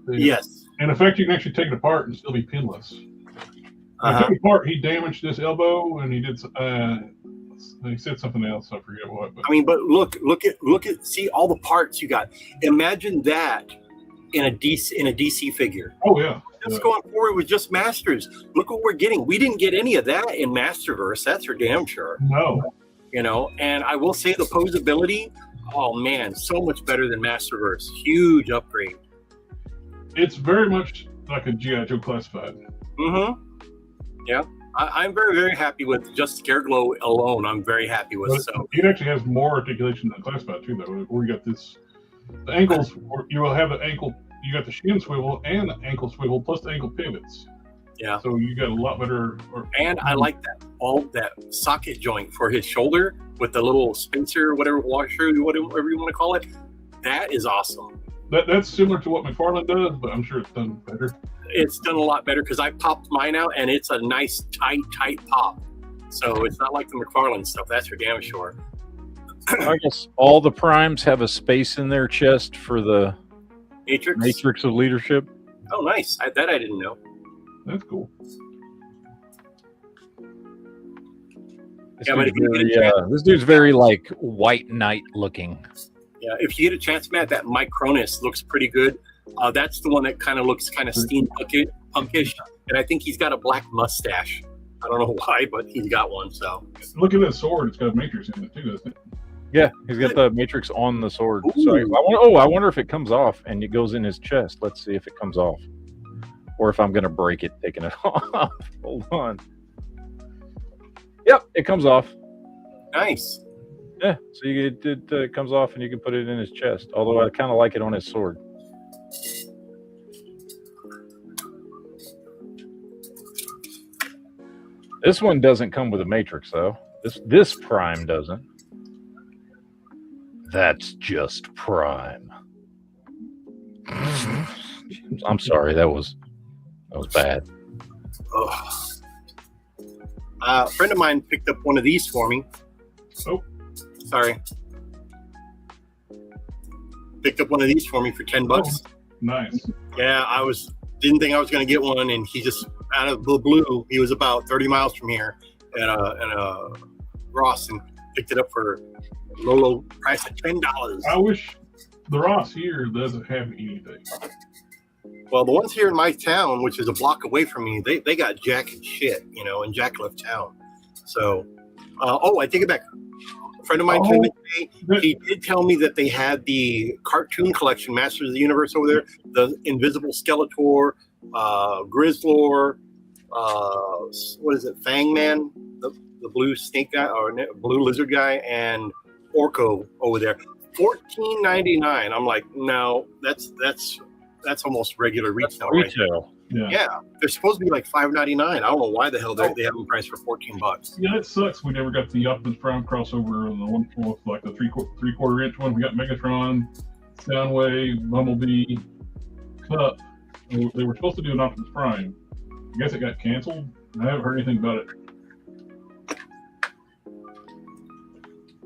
D: Yes.
C: In effect, you can actually take it apart and still be pinless. I took it apart. He damaged this elbow, and he did. He said something else. I forget what. But.
D: I mean, but look at see all the parts you got. Imagine that in a DC figure.
C: Oh yeah.
D: Just going forward with just Masters. Look what we're getting. We didn't get any of that in Masterverse. That's for damn sure.
C: No.
D: You know, and I will say the posability. Oh man, so much better than Masterverse. Huge upgrade.
C: It's very much like a G.I. Joe classified.
D: Mm-hmm. Yeah. I'm very, very happy with just Scareglow alone. I'm very happy with.
C: But
D: so
C: it actually has more articulation than classified too, though. Where you got the ankles. You will have the ankle. You got the shin swivel and the ankle swivel plus the ankle pivots.
D: Yeah.
C: So you got a lot better.
D: And I like that socket joint for his shoulder with the little spacer, whatever washer, whatever you want to call it. That is awesome.
C: That's similar to what McFarlane does, but I'm sure it's done better.
D: It's done a lot better because I popped mine out and it's a nice tight pop. So it's not like the McFarlane stuff. That's for damn sure.
A: I guess all the primes have a space in their chest for the Matrix of Leadership.
D: Oh, nice. That I didn't know.
C: That's cool.
A: This dude's very like White Knight looking.
D: Yeah, if you get a chance, Matt, that Micronus looks pretty good. That's the one that kind of looks kind of steampunkish, and I think he's got a black mustache. I don't know why, but he's got one. So
C: look at that sword; it's got a Matrix in it too, doesn't it?
A: Yeah, he's got the Matrix on the sword. So I wonder if it comes off and it goes in his chest. Let's see if it comes off. or if I'm going to break it, taking it off. Hold on. Yep, it comes off.
D: Nice.
A: Yeah, so it comes off and you can put it in his chest. Although I kind of like it on his sword. This one doesn't come with a matrix though. This Prime doesn't. That's just Prime. I'm sorry, that was bad.
D: A friend of mine picked up one of these for me.
C: Oh,
D: sorry. Picked up one of these for me for $10.
C: Nice.
D: Yeah, didn't think I was going to get one, and he just out of the blue, he was about 30 miles from here at a Ross and picked it up for low price at $10.
C: I wish the Ross here doesn't have anything.
D: Well, the ones here in my town, which is a block away from me, they got Jack and shit, and Jack left town. So, I take it back. A friend of mine came in today. He did tell me that they had the cartoon collection, Masters of the Universe over there, the Invisible Skeletor, Grizzlor, what is it, Fangman, the blue snake guy or blue lizard guy, and Orko over there. $14.99. I'm like, no, that's almost regular retail. Right? Yeah, they're supposed to be like $5.99. I don't know why the hell they have them priced for $14.
C: Yeah, it sucks. We never got the Optimus Prime crossover on the one with like the three-quarter inch one. We got Megatron, Soundwave, Bumblebee, Cup. They were supposed to do an Optimus Prime. I guess it got canceled. I haven't heard anything about it.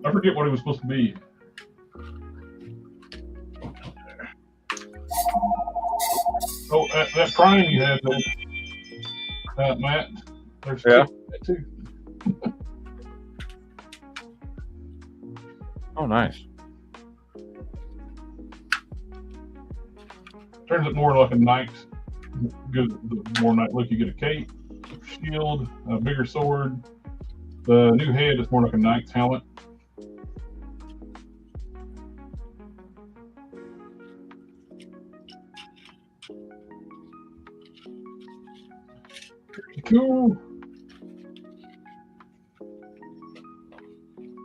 C: I forget what it was supposed to be. Oh, that Prime you had, Matt. There's two.
A: Oh, nice.
C: Turns it more like a knight. Good, the more knight look. You get a cape, shield, a bigger sword. The new head is more like a knight's helmet. Pretty cool.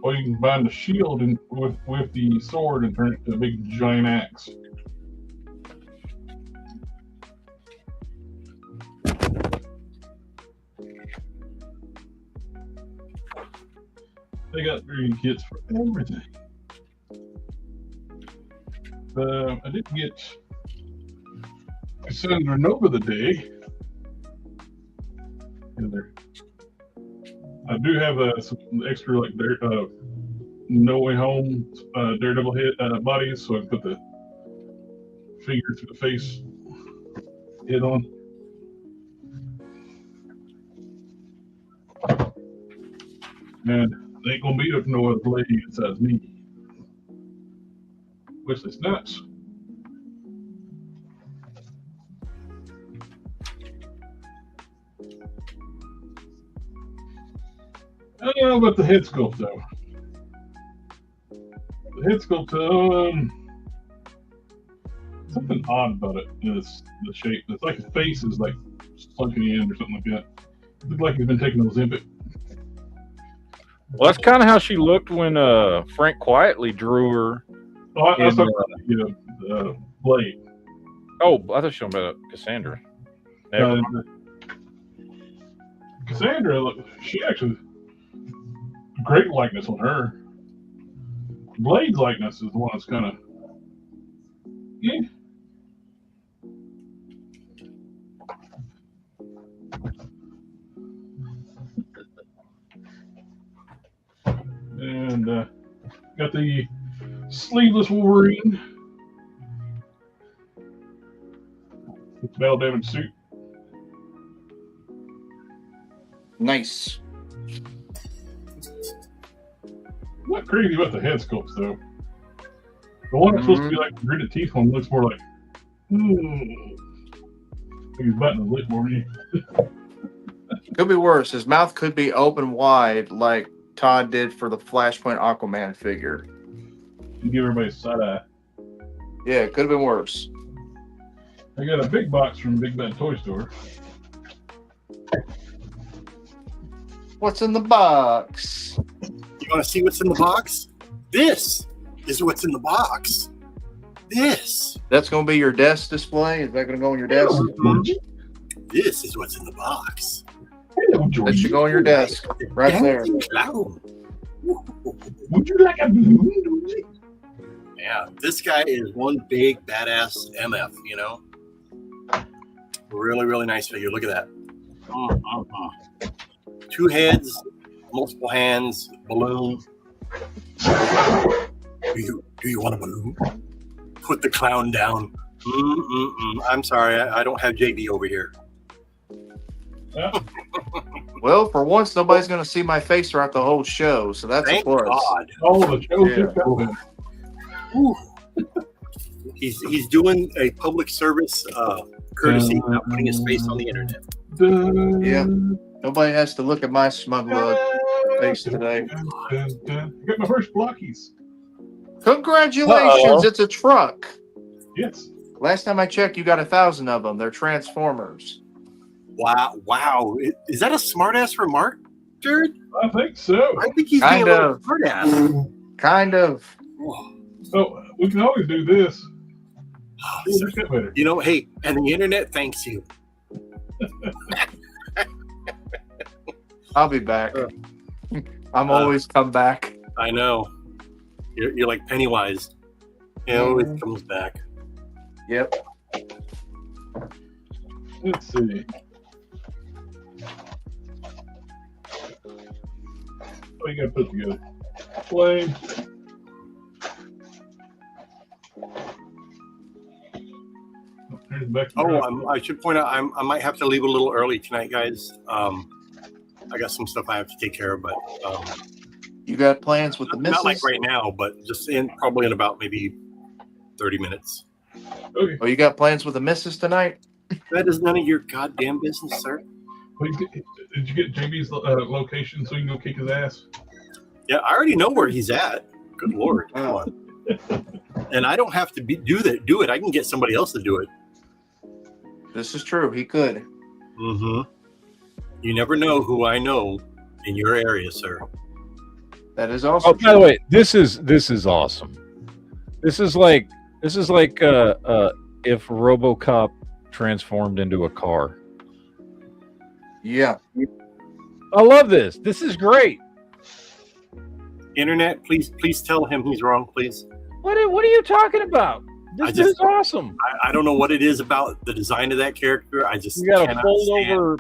C: Or you can combine the shield with the sword and turn it into a big giant axe. They got variant kits for everything. I didn't get Cassandra Nova today. I do have some extra like No Way Home Daredevil head bodies, so I can put the figure through the face head on. And they ain't gonna be up no other lady besides me, which is nuts. I don't know about the head sculpt though. The head sculpt, something odd about it is the shape. It's like his face is like sunken in or something like that. It looks like he's been taking Ozempic.
A: Well, that's kind of how she looked when Frank Quietly drew her.
C: Oh, I was talking about Blade.
A: Oh, I thought you were talking about Cassandra.
C: Cassandra, she actually great likeness on her. Blade's likeness is the one that's kind of And got the sleeveless Wolverine. Battle damage suit.
B: Nice.
C: I'm not crazy about the head sculpts though. The one that's supposed to be like the gritted teeth one looks more like, like he's biting his lip more than
B: Could be worse. His mouth could be open wide like Todd did for the Flashpoint Aquaman figure.
C: you give everybody a side eye.
B: Yeah, it could have been worse.
C: I got a big box from Big Bad Toy Store.
B: What's in the box?
D: You want to see what's in the box? This is what's in the box. This.
B: That's going to be your desk display? Is that going to go on your desk?
D: This is what's in the box.
C: Hello, George.
B: That should go on your desk. Right there.
D: Clown.
C: Would you like a balloon?
D: Yeah, this guy is one big badass MF, you know? Really, really nice figure. Look at that. Two heads, multiple hands, balloon. Do you want a balloon? Put the clown down. I'm sorry, I don't have JB over here.
C: Yeah.
B: Well, for once, nobody's going to see my face throughout the whole show, so that's
D: Thank
B: a plus.
D: God.
C: Oh, the show's
B: Yeah.
C: just open.
D: He's doing a public service courtesy, not putting his face on the internet.
B: Yeah. Nobody has to look at my smug little face today.
C: I got my first blockies.
B: Congratulations, it's a truck.
C: Yes.
B: Last time I checked, you got 1,000 of them. They're Transformers.
D: Wow. Is that a smartass remark, Jared?
C: I think so.
D: I think he's
B: Kind
D: being a little
B: of.
D: smartass.
B: Kind of.
C: So we can always do this. We'll just get better.
D: You know, hey, and the internet thanks you.
B: I'll be back. I'm always come back.
D: I know. You're like Pennywise. He always comes back.
B: Yep.
C: Let's see. What you got to put together? Flame. Here's back to
D: I should point out I might have to leave a little early tonight, guys. I got some stuff I have to take care of, but
B: You got plans with the missus?
D: not like right now, but just probably in about maybe 30 minutes.
C: Okay.
B: Oh, you got plans with the missus tonight?
D: That is none of your goddamn business, sir.
C: Wait, did you get JB's location so you can go kick his ass?
D: Yeah, I already know where he's at. Good Lord. Come
B: Oh.
D: on. And I don't have to do it. I can get somebody else to do it.
B: This is true. He could.
D: Mm-hmm. You never know who I know in your area, sir.
B: That is also
A: Oh, by the way, this is awesome. This is like if RoboCop transformed into a car.
B: Yeah.
A: I love this. This is great.
D: Internet, please tell him he's wrong, please.
A: What are you talking about? This is awesome.
D: I don't know what it is about the design of that character. I just
A: You got a
D: cannot
A: fold
D: stand.
A: over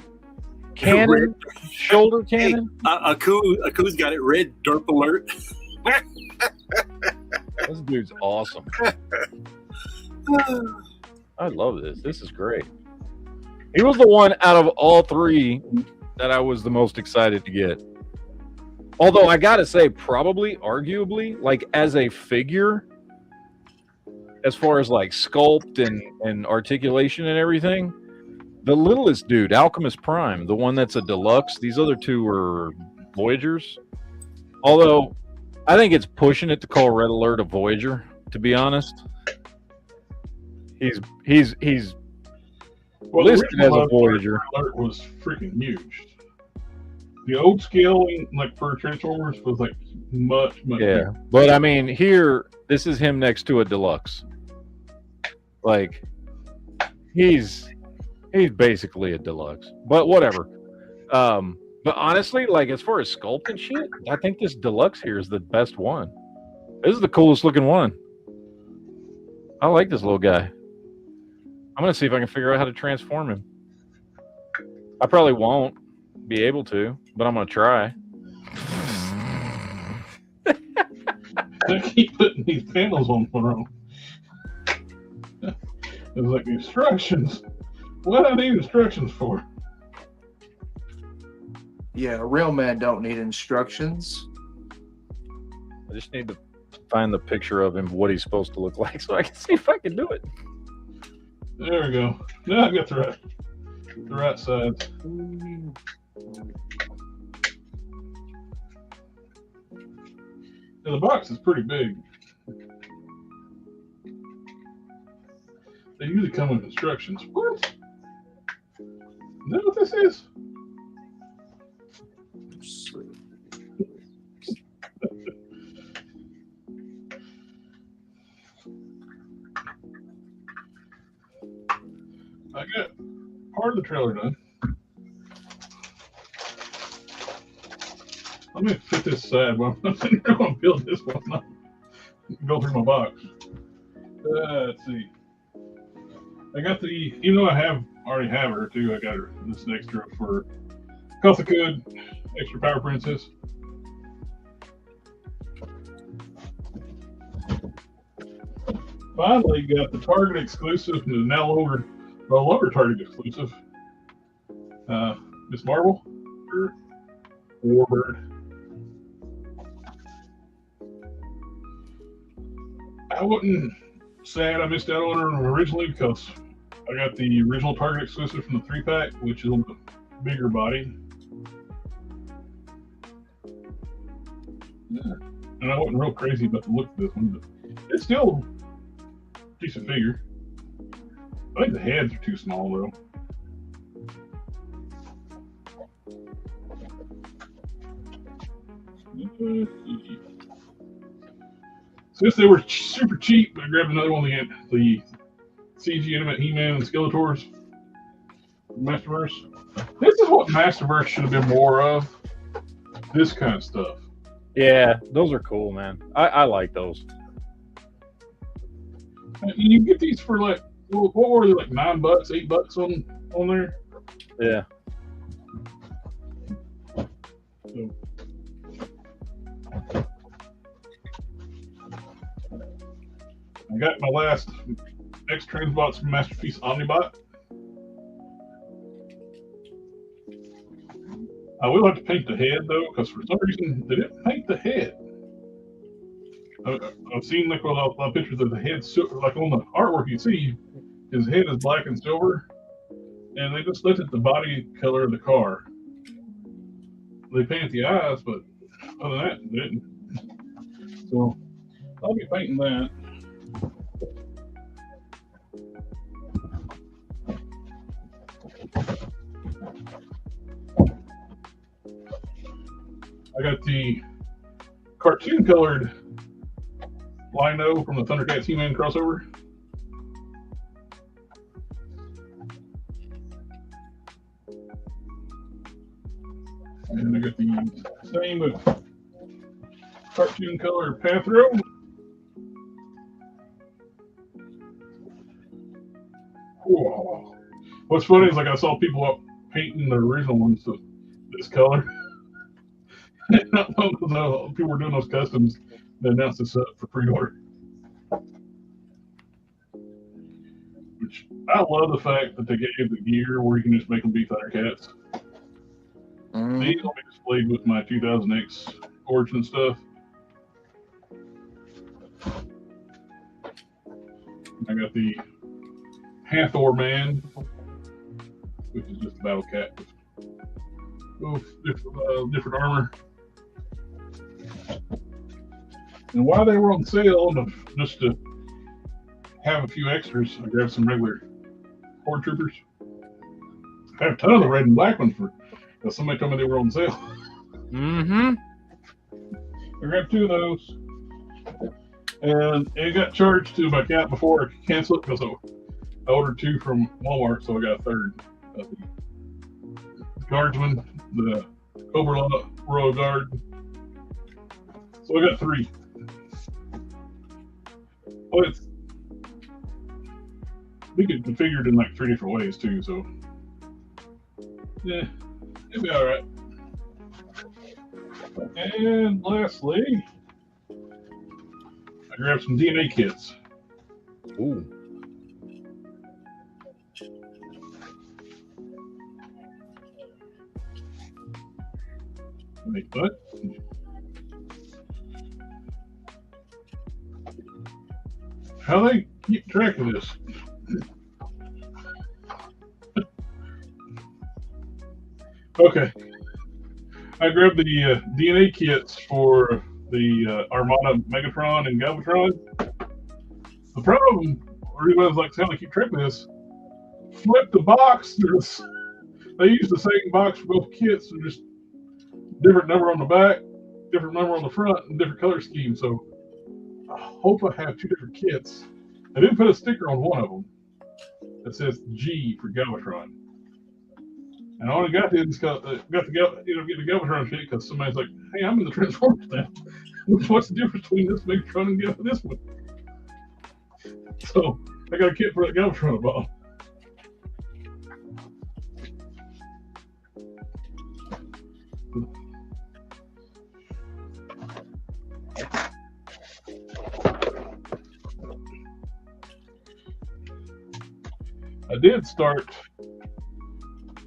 A: cannon, shoulder cannon.
D: Aku's got it red, derp alert.
A: This dude's awesome. I love this. This is great. He was the one out of all three that I was the most excited to get. Although I gotta say, probably, arguably, like as a figure, as far as like sculpt and articulation and everything, the littlest dude, Alchemist Prime, the one that's a deluxe. These other two are Voyagers. Although I think it's pushing it to call Red Alert a Voyager, to be honest. He's
C: Well,
A: listed
C: the
A: as a
C: original
A: Voyager.
C: Alert was freaking huge. The old scaling, like for Transformers, was like much
A: Yeah,
C: bigger.
A: but I mean, here, this is him next to a deluxe. Like, he's basically a deluxe, but whatever. But honestly, like as far as sculpt and shit, I think this deluxe here is the best one. This is the coolest looking one. I like this little guy. I'm gonna see if I can figure out how to transform him. I probably won't be able to, but I'm gonna try.
C: They keep putting these panels on the wrong. It's like instructions. What do I need instructions for?
B: Yeah, real men don't need instructions.
A: I just need to find the picture of him, what he's supposed to look like, so I can see if I can do it.
C: There we go. Now I got the right sides. Yeah, the box is pretty big. They usually come with instructions. What? Is that what this is? I got part of the trailer done. Let me fit this aside while I'm sitting here going to build this one. Go through my box. Let's see. I got the, even though I already have her too, I got her this extra for cost of good, extra Power Princess. Finally got the Target exclusive, the now no longer Target exclusive. Miss Marvel, Warbird. I wasn't sad I missed out on her originally because I got the original Target exclusive from the 3-pack, which is on the bigger body. Yeah. And I wasn't real crazy about the look of this one, but it's still a decent figure. I think the heads are too small though. Since they were super cheap, I grabbed another one. The CG Intimate He-Man and Skeletors Masterverse. This is what Masterverse should have been more of. This kind of stuff.
A: Yeah, those are cool, man. I like those.
C: You get these for like, what were they, like $9, $8 on there?
A: Yeah.
C: So, I got my last X-Transbots from Masterpiece Omnibot. I will have to paint the head though, because for some reason they didn't paint the head. I've seen like a lot of pictures of the head, like on the artwork you see, his head is black and silver, and they just looked at the body color of the car. They painted the eyes, but other than that, they didn't. So I'll be painting that. I got the cartoon colored Lino from the Thundercats He-Man crossover. And I got the same with cartoon colored Panthro. Whoa. What's funny is like I saw people up painting the original ones to this color. Not long ago, people were doing those customs. They announced this up for pre-order. Which I love the fact that they gave the gear where you can just make them be Thundercats. These will be displayed with my 2000X Origin stuff. I got the Hathor Man, which is just a battle cat with different armor. And while they were on sale, just to have a few extras, I grabbed some regular Horde Troopers. I have a ton of the red and black ones because somebody told me they were on sale.
A: Mm-hmm.
C: I grabbed 2 of those. And it got charged to my account before I could cancel it because I ordered 2 from Walmart, so I got a third of the Guardsman, the Cobra Royal Guard. So I got 3. Well, we could configure it in like 3 different ways too, so yeah, it'll be all right. And lastly, I grabbed some DNA kits.
A: Ooh.
C: Wait, what? How they keep track of this? Okay. I grabbed the DNA kits for the Armada Megatron and Galvatron. The problem reason I was like, sound like you tripping this. Flip the box. They use the same box for both kits. They're just different number on the back, different number on the front, and different color scheme. So I hope I have 2 different kits. I did put a sticker on one of them that says G for Galvatron. And I only got the get the Galvatron shit because somebody's like, "Hey, I'm in the Transformers now. What's the difference between this Megatron and this one?" So I got a kit for that Galvatron I bought. I did start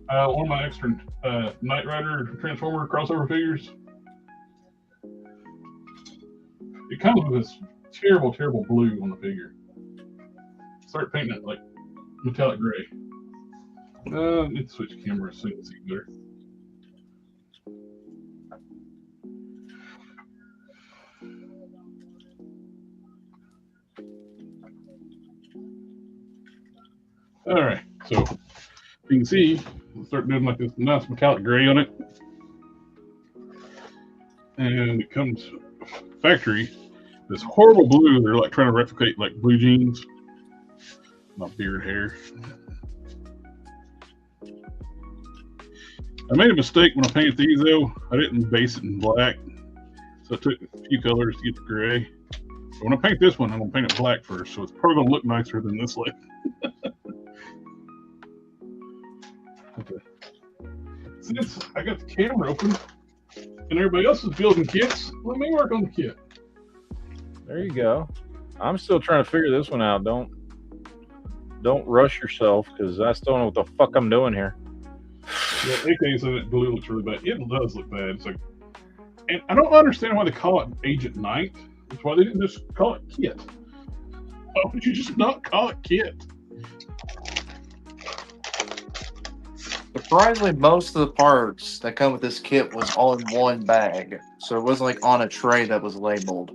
C: one of my extra Knight Rider Transformer crossover figures. It comes with this terrible, terrible blue on the figure. Start painting it like metallic gray. I need to switch cameras so you can see better. All right, so you can see, I'll start doing like this nice metallic gray on it. And it comes factory, this horrible blue. They're like trying to replicate like blue jeans. My beard hair. I made a mistake when I painted these though. I didn't base it in black. So I took a few colors to get the gray. But when I paint this one, I'm gonna paint it black first. So it's probably gonna look nicer than this one. Okay. Since I got the camera open and everybody else is building kits, let me work on the kit.
A: There you go. I'm still trying to figure this one out. Don't rush yourself because I still don't know what the fuck I'm doing here.
C: Yeah, AK said that blue looks really bad. It does look bad. It's like, and I don't understand why they call it Agent Knight. That's why they didn't just call it kit. Why would you just not call it kit?
B: Surprisingly, most of the parts that come with this kit was all in one bag. So it wasn't like on a tray that was labeled.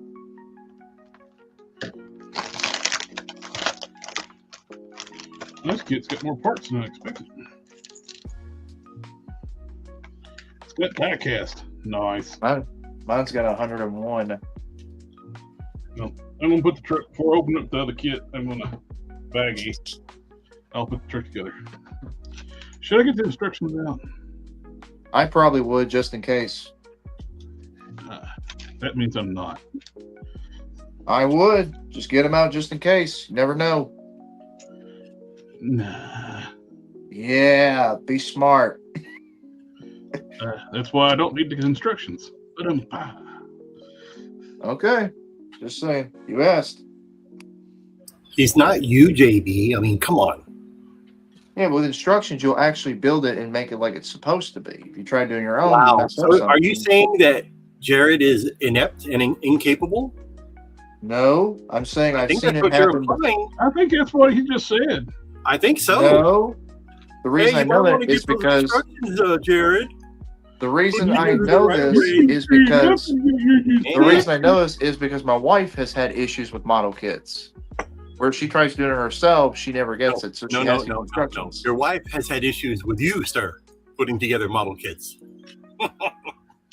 C: This kit's got more parts than I expected. It's got die cast. Nice.
B: Mine's got 101.
C: No, I'm gonna put the truck before I open up the other kit. I'm gonna baggie. I'll put the truck together. Should I get the instructions out?
B: I probably would, just in case.
C: That means I'm not.
B: I would. Just get them out just in case. You never know.
C: Nah.
B: Yeah, be smart.
C: That's why I don't need the instructions.
B: Okay. Just saying. You asked.
D: He's not you, JB. I mean, come on.
B: Yeah, but with instructions, you'll actually build it and make it like it's supposed to be. If you try doing your own, you
D: Wow.
B: mess up
D: So are you
B: something.
D: saying that Jared is inept and incapable?
B: No, I'm saying
D: I
B: I've
D: think
B: seen
D: that's
B: it
D: what you're
B: happen.
D: implying.
C: I think that's what he just said.
D: I think so.
B: No, the reason
D: Hey,
B: I
D: you
B: know
D: might wanna
B: that is
D: give those
B: because
D: instructions, Jared.
B: the reason
D: Put
B: I
D: it in the
B: know
D: right
B: this
D: way.
B: is because the
D: Amen.
B: reason I know this is because my wife has had issues with model kits. Where she tries doing it herself, she never gets it. So she has to get
D: No.
B: instructions.
D: Your wife has had issues with you, sir, putting together model kits.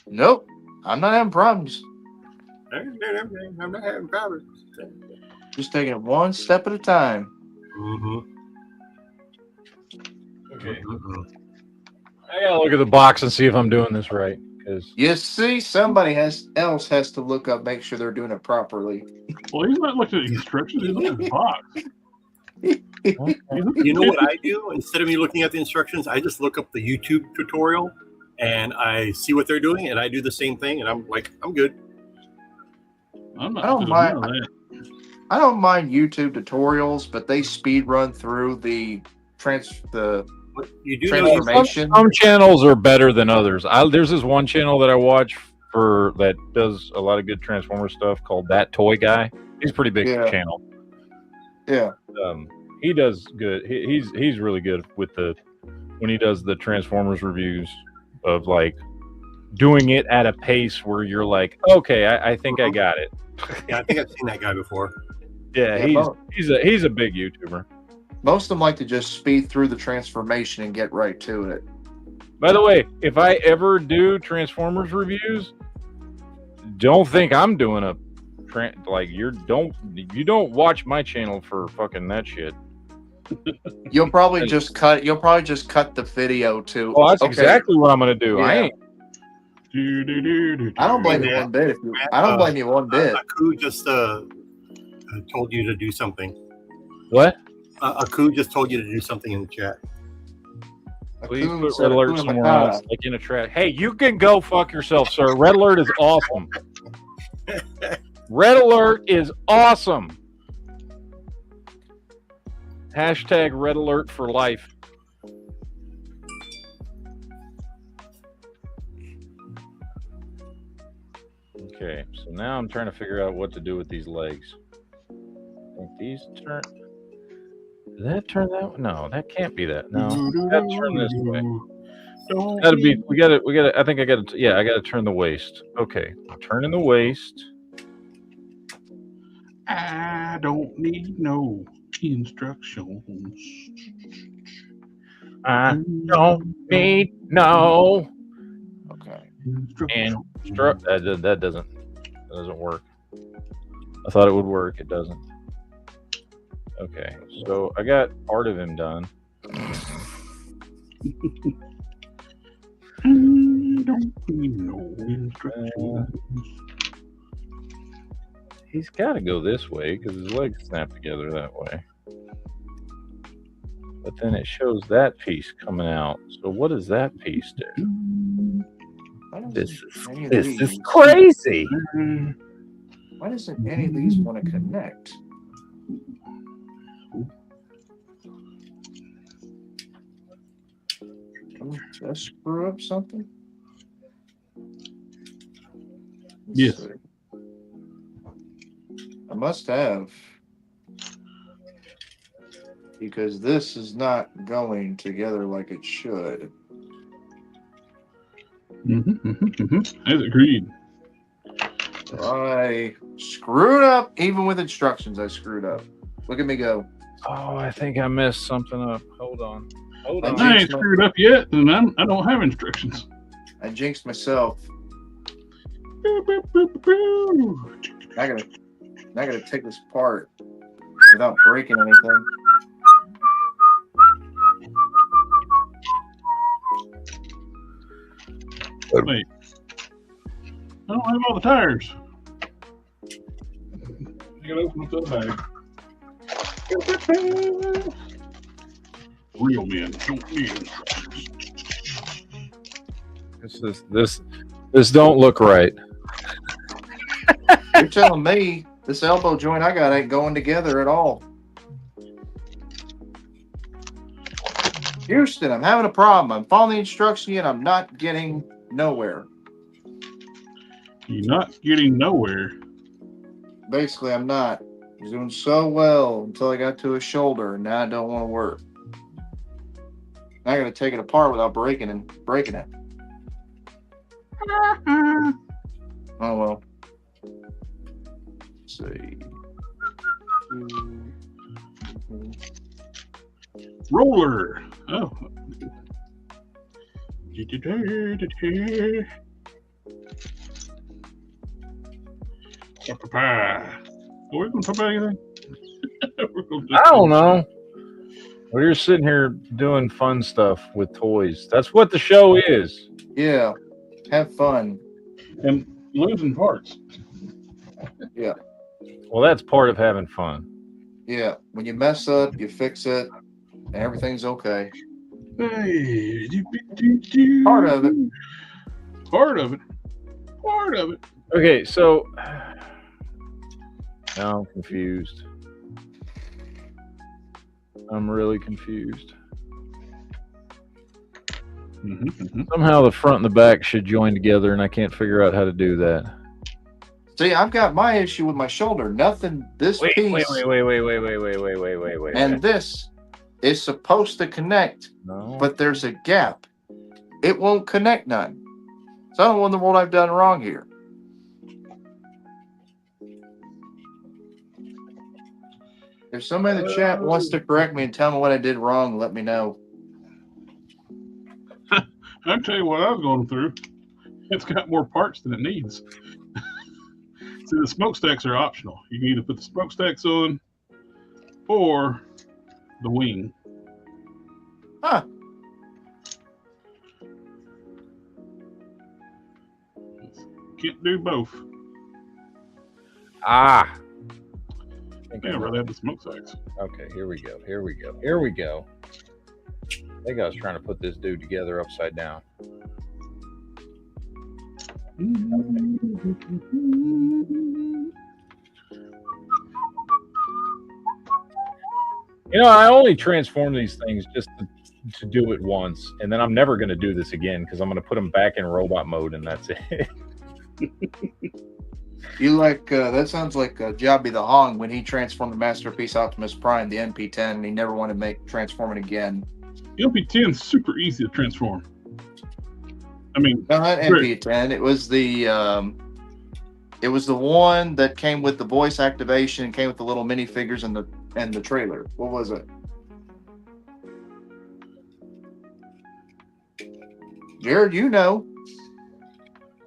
B: Nope, I'm not having problems.
D: I'm not having problems.
B: Just taking it one step at a time.
D: Mm-hmm.
A: Okay. I gotta look at the box and see if I'm doing this right. Because
B: You see, somebody else has to look up, make sure they're doing it properly.
C: Well, he's not looking at the instructions. He's looking at the box.
D: You know what I do? Instead of me looking at the instructions, I just look up the YouTube tutorial and I see what they're doing, and I do the same thing, and I'm like, I'm good.
C: I'm not
B: I don't
C: doing
B: mind-
C: none of that.
B: I don't mind YouTube tutorials, but they speed run through the
D: But you do know you
B: transformation.
A: some channels are better than others. There's this one channel that I watch for that does a lot of good Transformer stuff called That Toy Guy. He's a pretty big
B: Yeah.
A: channel.
B: Yeah.
A: He does good. He's really good with when he does the Transformers reviews of like doing it at a pace where you're like, okay, I think I got it.
D: Yeah, I think I've seen that guy before.
A: Yeah,
B: Yeah,
A: he's a big YouTuber.
B: most of them like to just speed through the transformation and get right to it.
A: By the way, if I ever do Transformers reviews, don't think I'm doing a you don't watch my channel for fucking that shit.
B: You'll probably just cut the video to.
A: Oh, that's exactly what I'm gonna do.
B: Yeah.
A: I ain't.
B: I don't blame you one bit. I don't blame you one bit.
D: Aku just told you to do something.
A: What?
D: Aku just told you to do something in the chat.
A: Please put Red Alert somewhere else, like in a trash. Hey, you can go fuck yourself, sir. Red Alert is awesome. Red Alert is awesome. Hashtag Red Alert for life. Okay, so now I'm trying to figure out what to do with these legs. I think these turn. Did that turn that way? No, that can't be that. No, that turn this way. Gotta be. We gotta. I think I gotta. Yeah, I gotta turn the waist. Okay, I'm turning the waist.
E: I don't need no instructions.
A: I don't need no.
B: Okay.
A: That doesn't work. I thought it would work. It doesn't. Okay, so I got part of him done.
E: I don't need no instructions.
A: He's got to go this way because his legs snap together that way. But then it shows that piece coming out. So what does that piece do? This is crazy.
B: Why doesn't any of these want to connect? Did I screw up something?
E: Yes.
B: See. I must have. Because this is not going together like it should.
E: As agreed.
B: I screwed up. Even with instructions, I screwed up. Look at me go.
A: Oh, I think I messed something up. Hold on.
E: I ain't screwed up yet, and I don't have instructions.
B: I jinxed myself. I gotta take this apart without breaking anything.
E: Wait. I don't have all the tires. You gotta open up the bag. Real men don't need instructions.
A: This don't look right.
B: You're telling me this elbow joint I got ain't going together at all. Houston, I'm having a problem. I'm following the instruction and I'm not getting nowhere.
E: You're not getting nowhere.
B: Basically, I'm not. I was doing so well until I got to his shoulder, and now it don't want to work. Now I got to take it apart without breaking it. Oh well. Let's see.
E: Roller. Oh. We're gonna talk about anything?
A: I don't know. We're just sitting here doing fun stuff with toys. That's what the show is.
B: Yeah. Have fun.
E: And losing parts.
B: Yeah.
A: Well, that's part of having fun.
B: Yeah. When you mess up, you fix it, and everything's okay.
E: Hey.
B: Part of it.
E: Part of it. Part of it.
A: Okay, so now I'm confused. I'm really confused. Somehow the front and the back should join together, and I can't figure out how to do that.
B: See, I've got my issue with my shoulder. Nothing. This piece.
A: Wait.
B: And this is supposed to connect,
A: No.
B: but there's a gap. It won't connect none. So I don't know what in the world I've done wrong here. If somebody in the chat wants to correct me and tell me what I did wrong, let me know.
E: I'll tell you what I was going through. It's got more parts than it needs. See, the smokestacks are optional. You can either put the smokestacks on or the wing.
B: Huh.
E: Can't do both.
A: Ah.
E: Yeah, I'd rather have the smokestacks.
A: Okay, here we go. Here we go. Here we go. I think I was trying to put this dude together upside down. You know, I only transform these things just to do it once, and then I'm never going to do this again because I'm going to put them back in robot mode, and that's it.
B: You like that sounds like Jobby the Hong when he transformed the Masterpiece Optimus Prime, the MP10, and he never wanted to transform it again.
E: The MP10 is super easy to transform. I mean,
B: No, not MP10. It was the one that came with the voice activation, came with the little minifigures and the trailer. What was it? Jared, you know.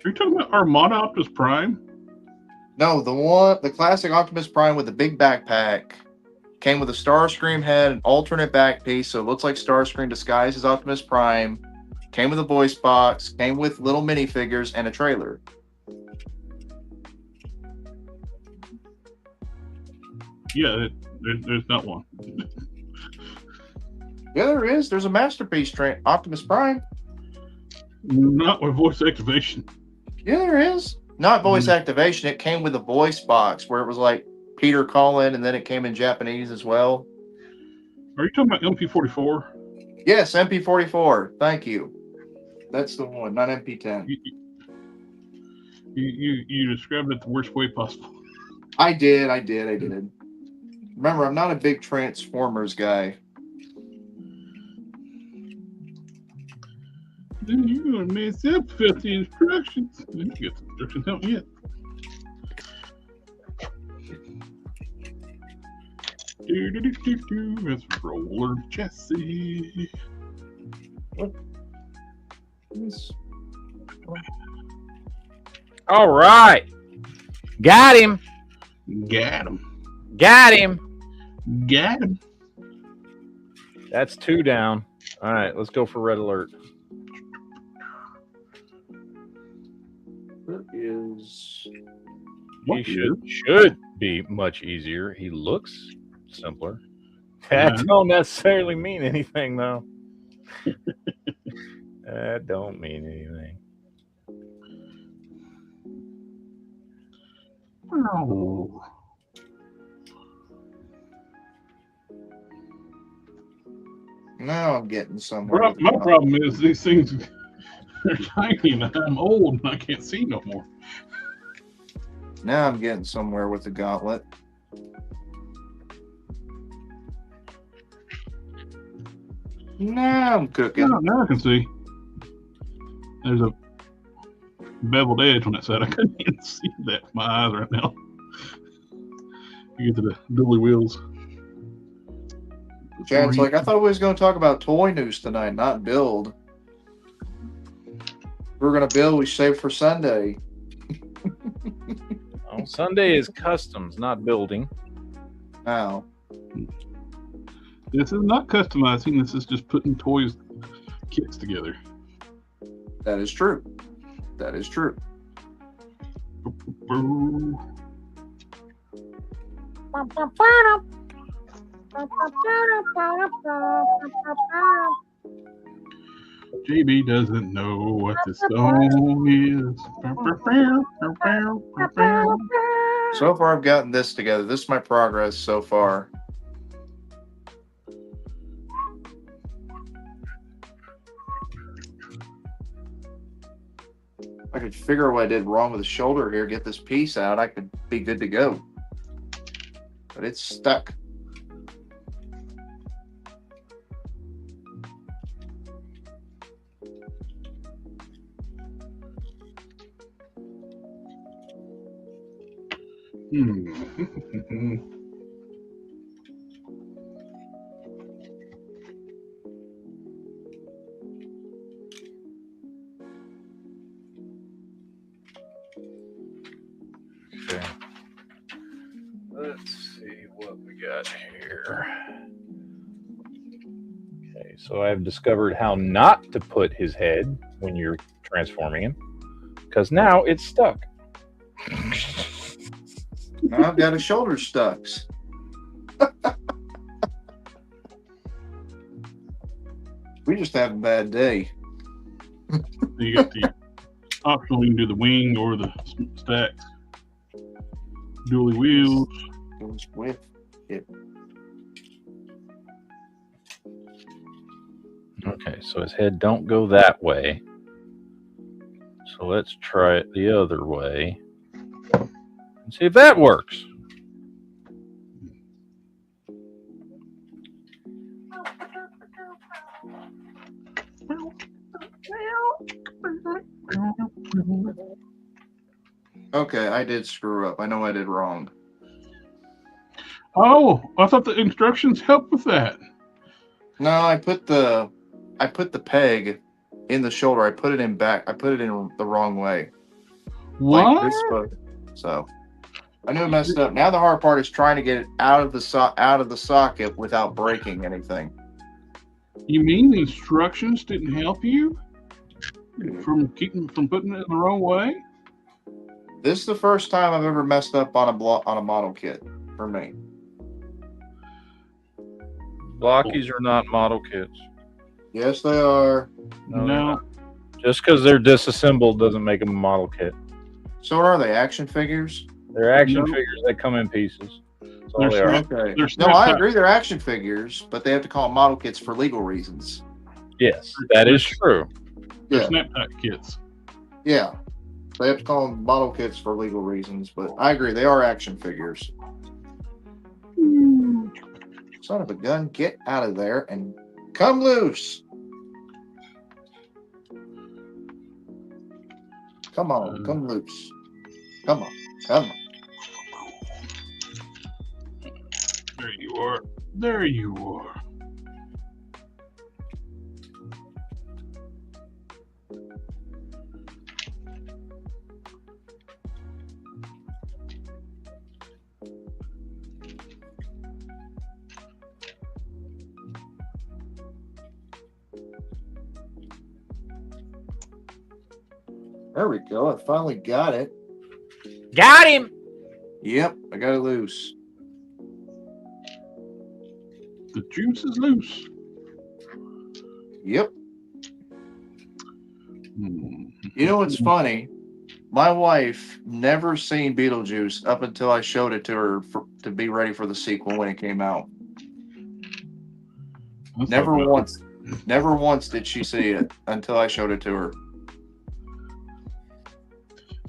E: Are you talking about Armada Optimus Prime?
B: No, the classic Optimus Prime with the big backpack came with a Starscream head, an alternate back piece, so it looks like Starscream disguised as Optimus Prime. Came with a voice box, came with little minifigures and a trailer.
E: Yeah, there's not one.
B: Yeah, there is. There's a Masterpiece Optimus Prime.
E: Not with voice activation.
B: Yeah, there is. Not voice activation. It came with a voice box where it was like Peter calling, and then it came in Japanese as well.
E: Are you talking about MP44?
B: Yes, MP44. Thank you. That's the one, not MP10.
E: You described it the worst way possible.
B: I did. Remember, I'm not a big Transformers guy.
E: Then you're going to mess up 50 instructions. You get the instructions out yet. Let's roller chassis.
A: All right. Got him.
E: Got him.
A: Got him.
E: Got him.
A: That's 2 down. All right, let's go for red alert.
B: That is.
A: He should be much easier. He looks simpler. That don't necessarily mean anything, though. That don't mean anything.
E: Oh.
B: Now I'm getting somewhere.
E: My problem is these things are tiny and I'm old and I can't see no more.
B: Now I'm getting somewhere with the gauntlet. Now I'm cooking.
E: Now I can see. There's a beveled edge on that side. I couldn't even see that with my eyes right now. You get to the dually wheels.
B: Chad's like, I thought we was going to talk about toy news tonight, not build. We're going to build, we save for Sunday.
A: Oh, Sunday is customs, not building.
B: Now,
E: This is not customizing. This is just putting toys kits together.
B: that is true. That is true.
E: JB doesn't know what this song is.
B: So far, I've gotten this together. This is my progress so far. I could figure out what I did wrong with the shoulder here, get this piece out, I could be good to go. But it's stuck.
A: let's see what we got here. Okay, so I've discovered how not to put his head when you're transforming him, because now it's stuck.
B: I've got his shoulders stuck. We just have a bad day.
E: You got the optional, you can do the wing or the stacks. Dually wheels.
B: Goes with it.
A: Okay, so his head don't go that way. So let's try it the other way and see if that works.
B: Okay, I did screw up. I know I did wrong.
E: Oh, I thought the instructions helped with that.
B: No, I put the peg in the shoulder. I put it in back. I put it in the wrong way.
E: What?
B: Like this way. So I knew I messed up. Now the hard part is trying to get it out of the socket without breaking anything.
E: You mean the instructions didn't help you from putting it in the wrong way?
B: This is the first time I've ever messed up on a model kit for me.
A: Blockies are not model kits.
B: Yes, they are.
E: No.
A: Just because they're disassembled doesn't make them a model kit.
B: So what are they? Action figures?
A: They're action
E: No.
A: figures. They come in pieces. That's all
E: They're
A: they are.
B: Okay.
E: They're
B: No, I
E: snap
B: agree. They're action figures, but they have to call them model kits for legal reasons.
A: Yes, that is true.
E: They're
B: Yeah.
E: snap pack kits.
B: Yeah. They have to call them model kits for legal reasons, but I agree. They are action figures. Son of a gun, get out of there and come loose. Come on, come loose. Come on, come on.
E: There you are. There you are.
B: There we go. I finally got it.
A: Got him.
B: Yep, I got it loose.
E: The juice is loose.
B: Yep.
E: Hmm.
B: You know what's funny? My wife never seen Beetlejuice up until I showed it to her to be ready for the sequel when it came out.
E: Let's
B: Never
E: talk about
B: once. Never once did she see it until I showed it to her.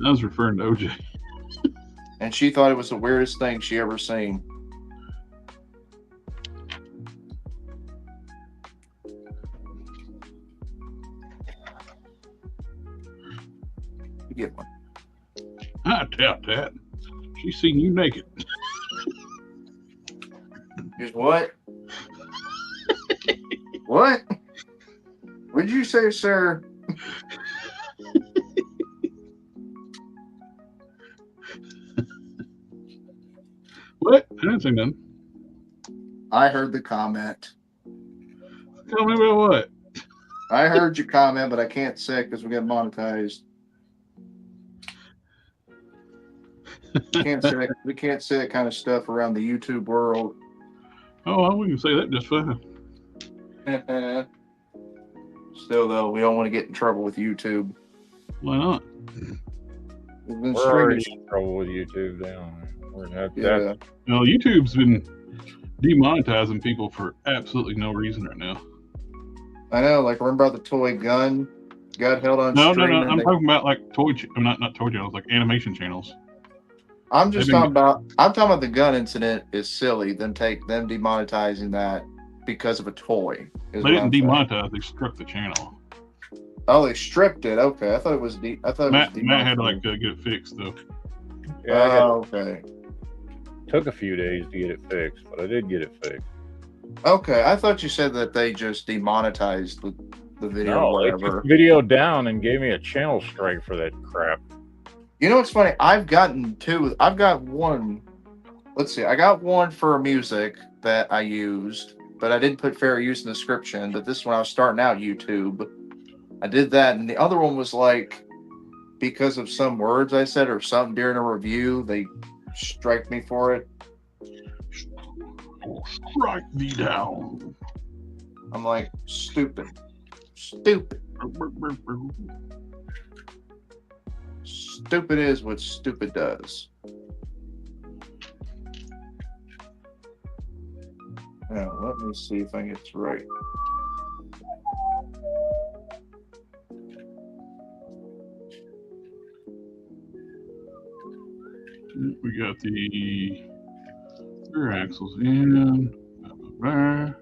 E: I was referring to OJ.
B: And she thought it was the weirdest thing she ever seen. You get one.
E: I doubt that. She's seen you naked.
B: Just what? What? What'd you say, sir?
E: What? I didn't say nothing.
B: I heard the comment.
E: Tell me about what?
B: I heard your comment, but I can't say it because we got monetized. We can't say that kind of stuff around the YouTube world.
E: Oh, well, we can say that just fine.
B: Still, though, we don't want to get in trouble with YouTube.
E: Why not?
B: We've been
A: We're already
B: streaming.
A: in trouble with YouTube now.
B: Yeah.
E: No, YouTube's been demonetizing people for absolutely no reason right now.
B: I know. Like, remember about the toy gun got held on
E: No.
B: stream?
E: I'm talking about like not toy channels, like animation channels.
B: I'm just
E: They've been-
B: talking about the gun incident is silly. Them demonetizing that because of a toy.
E: They didn't demonetize; they struck the channel.
B: Oh, they stripped it. Okay, I thought it was
E: Matt had to like get it fixed though.
A: Yeah,
B: okay.
A: took a few days to get it fixed, but I did get it fixed.
B: Okay, I thought you said that they just demonetized the video or
A: No, they took
B: whatever.
A: the video down and gave me a channel strike for that crap.
B: You know what's funny? I've got one let's see. I got one for music that I used, but I didn't put fair use in the description. But this one I was starting out YouTube. I did that, and the other one was like because of some words I said or something during a review, they strike me for it.
E: Strike me down.
B: I'm like, stupid. Stupid is what stupid does. Now, let me see if I get this right.
E: We got the rear axles in.
A: I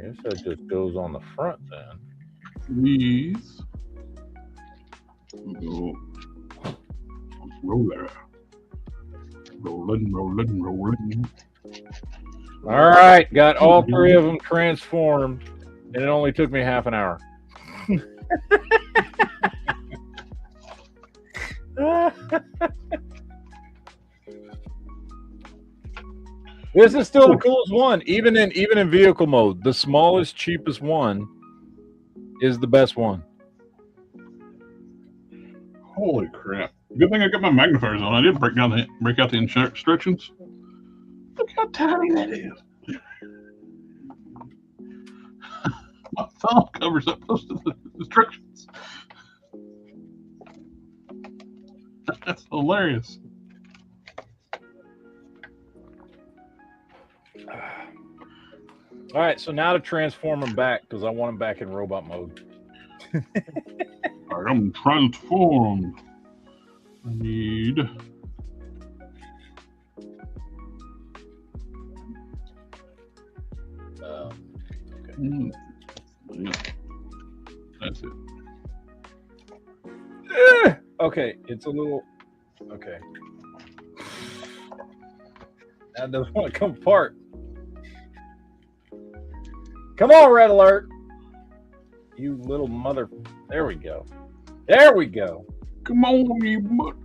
A: guess that just goes on the front then.
E: These go roller. Rolling.
A: All right, got all three of them transformed, and it only took me half an hour. This is still the coolest one, even in vehicle mode. The smallest, cheapest one is the best one.
E: Holy crap! Good thing I got my magnifiers on. I did break out the instructions. Look how tiny that is. My thumb covers up most of the instructions. That's hilarious.
A: All right, so now to transform them back because I want them back in robot mode.
E: All right, I'm transformed. I need. Okay. That's it.
A: Okay, it's a little. Okay. That doesn't want to come apart. Come on, Red Alert. You little mother. There we go. There we go.
E: Come on, you mother.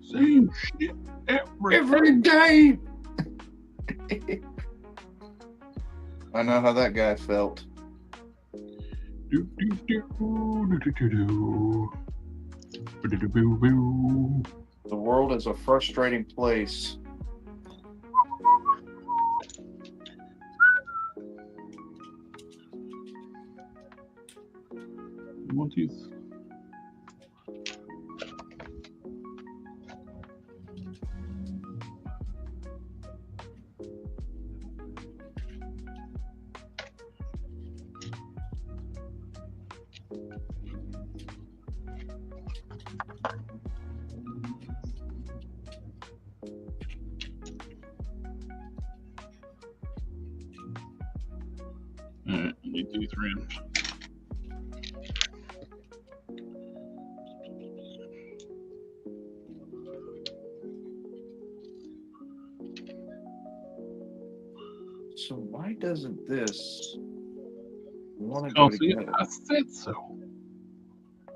E: Same shit
B: Every day. I know how that guy felt.
E: Do, do, do, do, do, do, do.
B: The world is a frustrating place.
E: Want these? Alright, need these rims.
B: So why doesn't this want to
E: Oh,
B: go
E: see,
B: together?
E: I said so.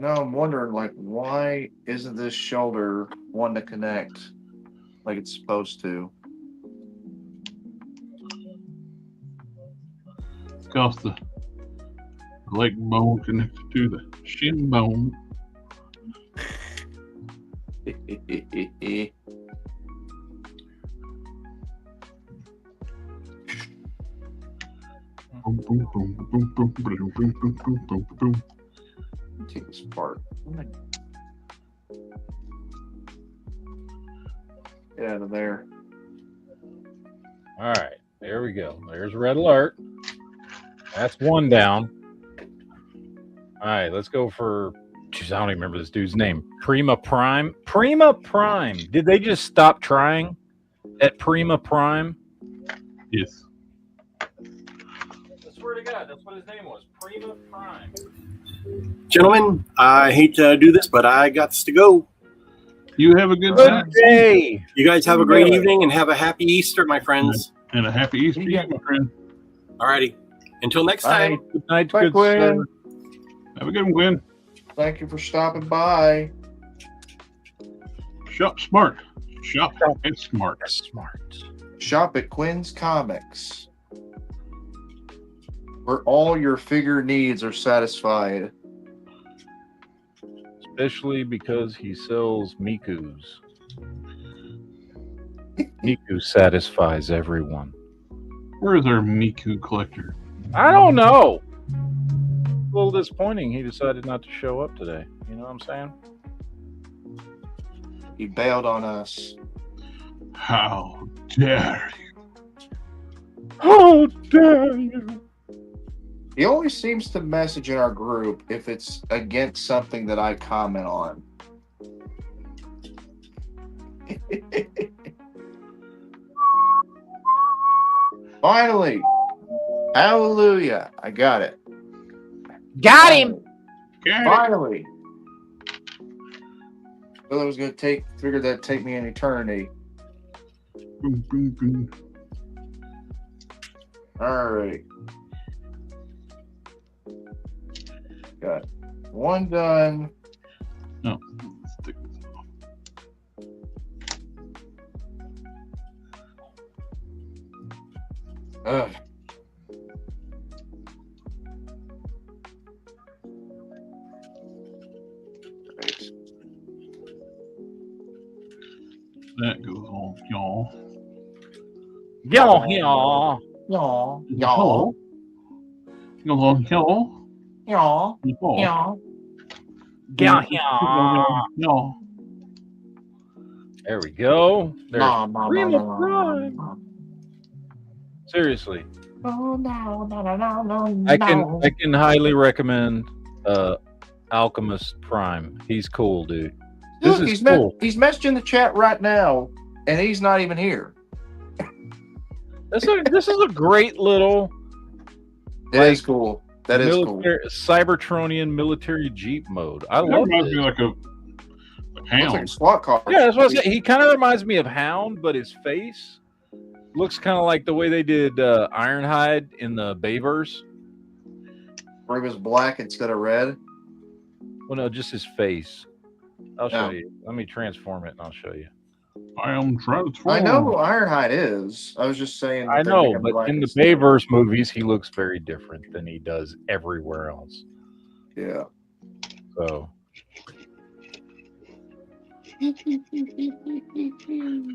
B: No, I'm wondering, like, why isn't this shoulder one to connect like it's supposed to?
E: Because the leg bone connected to the shin bone. Boom, boom, boom, boom, boom, boom, boom, boom, boom, boom, boom.
B: Take this apart. Get out of there.
A: All right, there we go. There's Red Alert. That's one down. All right, let's go for. Jeez, I don't even remember this dude's name. Prima Prime. Prima Prime. Did they just stop trying at Prima Prime?
E: Yes.
A: I swear to God, that's what his name was. Prima Prime.
D: Gentlemen, I hate to do this, but I got to go.
E: You have a good
A: Good
E: time.
A: day.
D: You guys have a great evening and have a happy Easter, my friends.
E: And a happy Easter to you, my friend.
D: Alrighty. Until next time.
A: Good night,
B: Bye,
A: good
B: Quinn.
A: sir.
E: Have a good one, Gwen.
B: Thank you for stopping by.
E: Shop smart. Shop and smart.
A: Smart.
B: Shop at Quinn's Comics, where all your figure needs are satisfied.
A: Especially because he sells Mikus. Miku satisfies everyone.
E: Where is our Miku collector?
A: I don't know. A little disappointing he decided not to show up today. You know what I'm saying?
B: He bailed on us.
E: How dare you?
A: How dare you?
B: He always seems to message in our group if it's against something that I comment on. Finally. Hallelujah. I got it.
A: Got him!
B: Finally. Well, it was going to figured that'd take me an eternity.
E: Boom, boom, boom.
B: All right. Got one done.
E: No. Let's take this off.
B: Ugh. Right.
E: That goes on, y'all.
A: Yo, yo.
B: Y'all.
E: Y'all. Goes on, y'all.
B: Y'all.
E: Y'all.
B: Y'all.
A: Yo, yo.
E: Y'all.
A: There we go. There's
B: Mom,
A: Cream of Crime. Seriously,
B: Oh, no.
A: I can highly recommend Alchemist Prime. He's cool, dude. This
B: Look,
A: is cool.
B: he's messaging the chat right now, and he's not even here.
A: This is a great little
B: It is cool. That is cool.
A: Cybertronian military Jeep mode. I
E: That
A: love
E: reminds
A: it.
E: me like a
B: Looks like a
E: hound.
B: SWAT car.
A: Yeah, that's what I said. He kind of reminds me of Hound, but his face looks kind of like the way they did Ironhide in the Bayverse.
B: Where he was black instead of red.
A: Well, no, just his face. I'll show
B: Oh.
A: you. Let me transform it, and I'll show you.
E: I am transformed.
B: I know who Ironhide is. I was just saying.
A: I
B: that
A: know,
B: they make him
A: but
B: black
A: in the
B: instead of-
A: Bayverse movies, he looks very different than he does everywhere else.
B: Yeah.
A: So,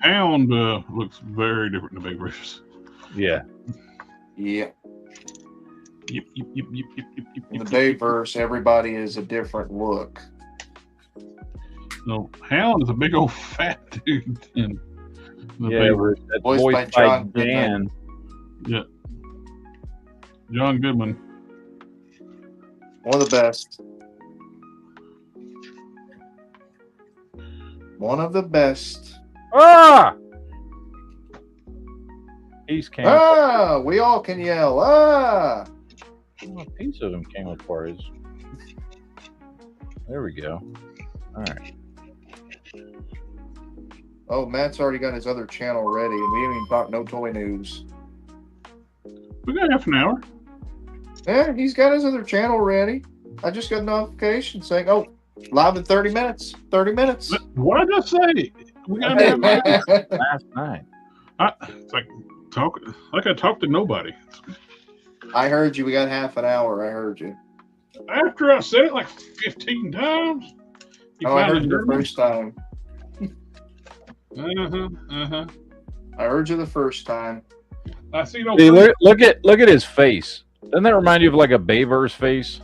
E: Hound looks very different than Big Rivers.
A: yeah.
B: Yeah.
E: Yep, yep, yep, yep, yep, yep, yep.
B: In the
E: yep,
B: Bayverse, everybody is a different look.
E: No, Hound is a big old fat dude in the
A: Yeah,
E: Bayverse.
A: that's
B: Voiced by
A: voiced
B: John
A: by Dan.
E: Yeah. John Goodman.
B: One of the best. One of the best.
A: Ah! Piece came.
B: Ah, we all can yell. Ah.
A: A piece of him came apart. There we go. All right.
B: Oh, Matt's already got his other channel ready, and we haven't even talked no toy news.
E: We got half an hour.
B: Yeah, he's got his other channel ready. I just got a notification saying, "Oh, live in 30 minutes." 30 minutes.
E: What did I just say? We got an hour.
A: Last night.
E: It's like I talked to nobody.
B: I heard you. We got half an hour. I heard you.
E: After I said it like 15 times, you
B: Oh, I heard
E: finally
B: you the
E: heard me?
B: first time.
E: Uh-huh.
B: I heard you the first time.
E: I see no.
A: See, look at his face. Doesn't that remind you of like a Bayverse face?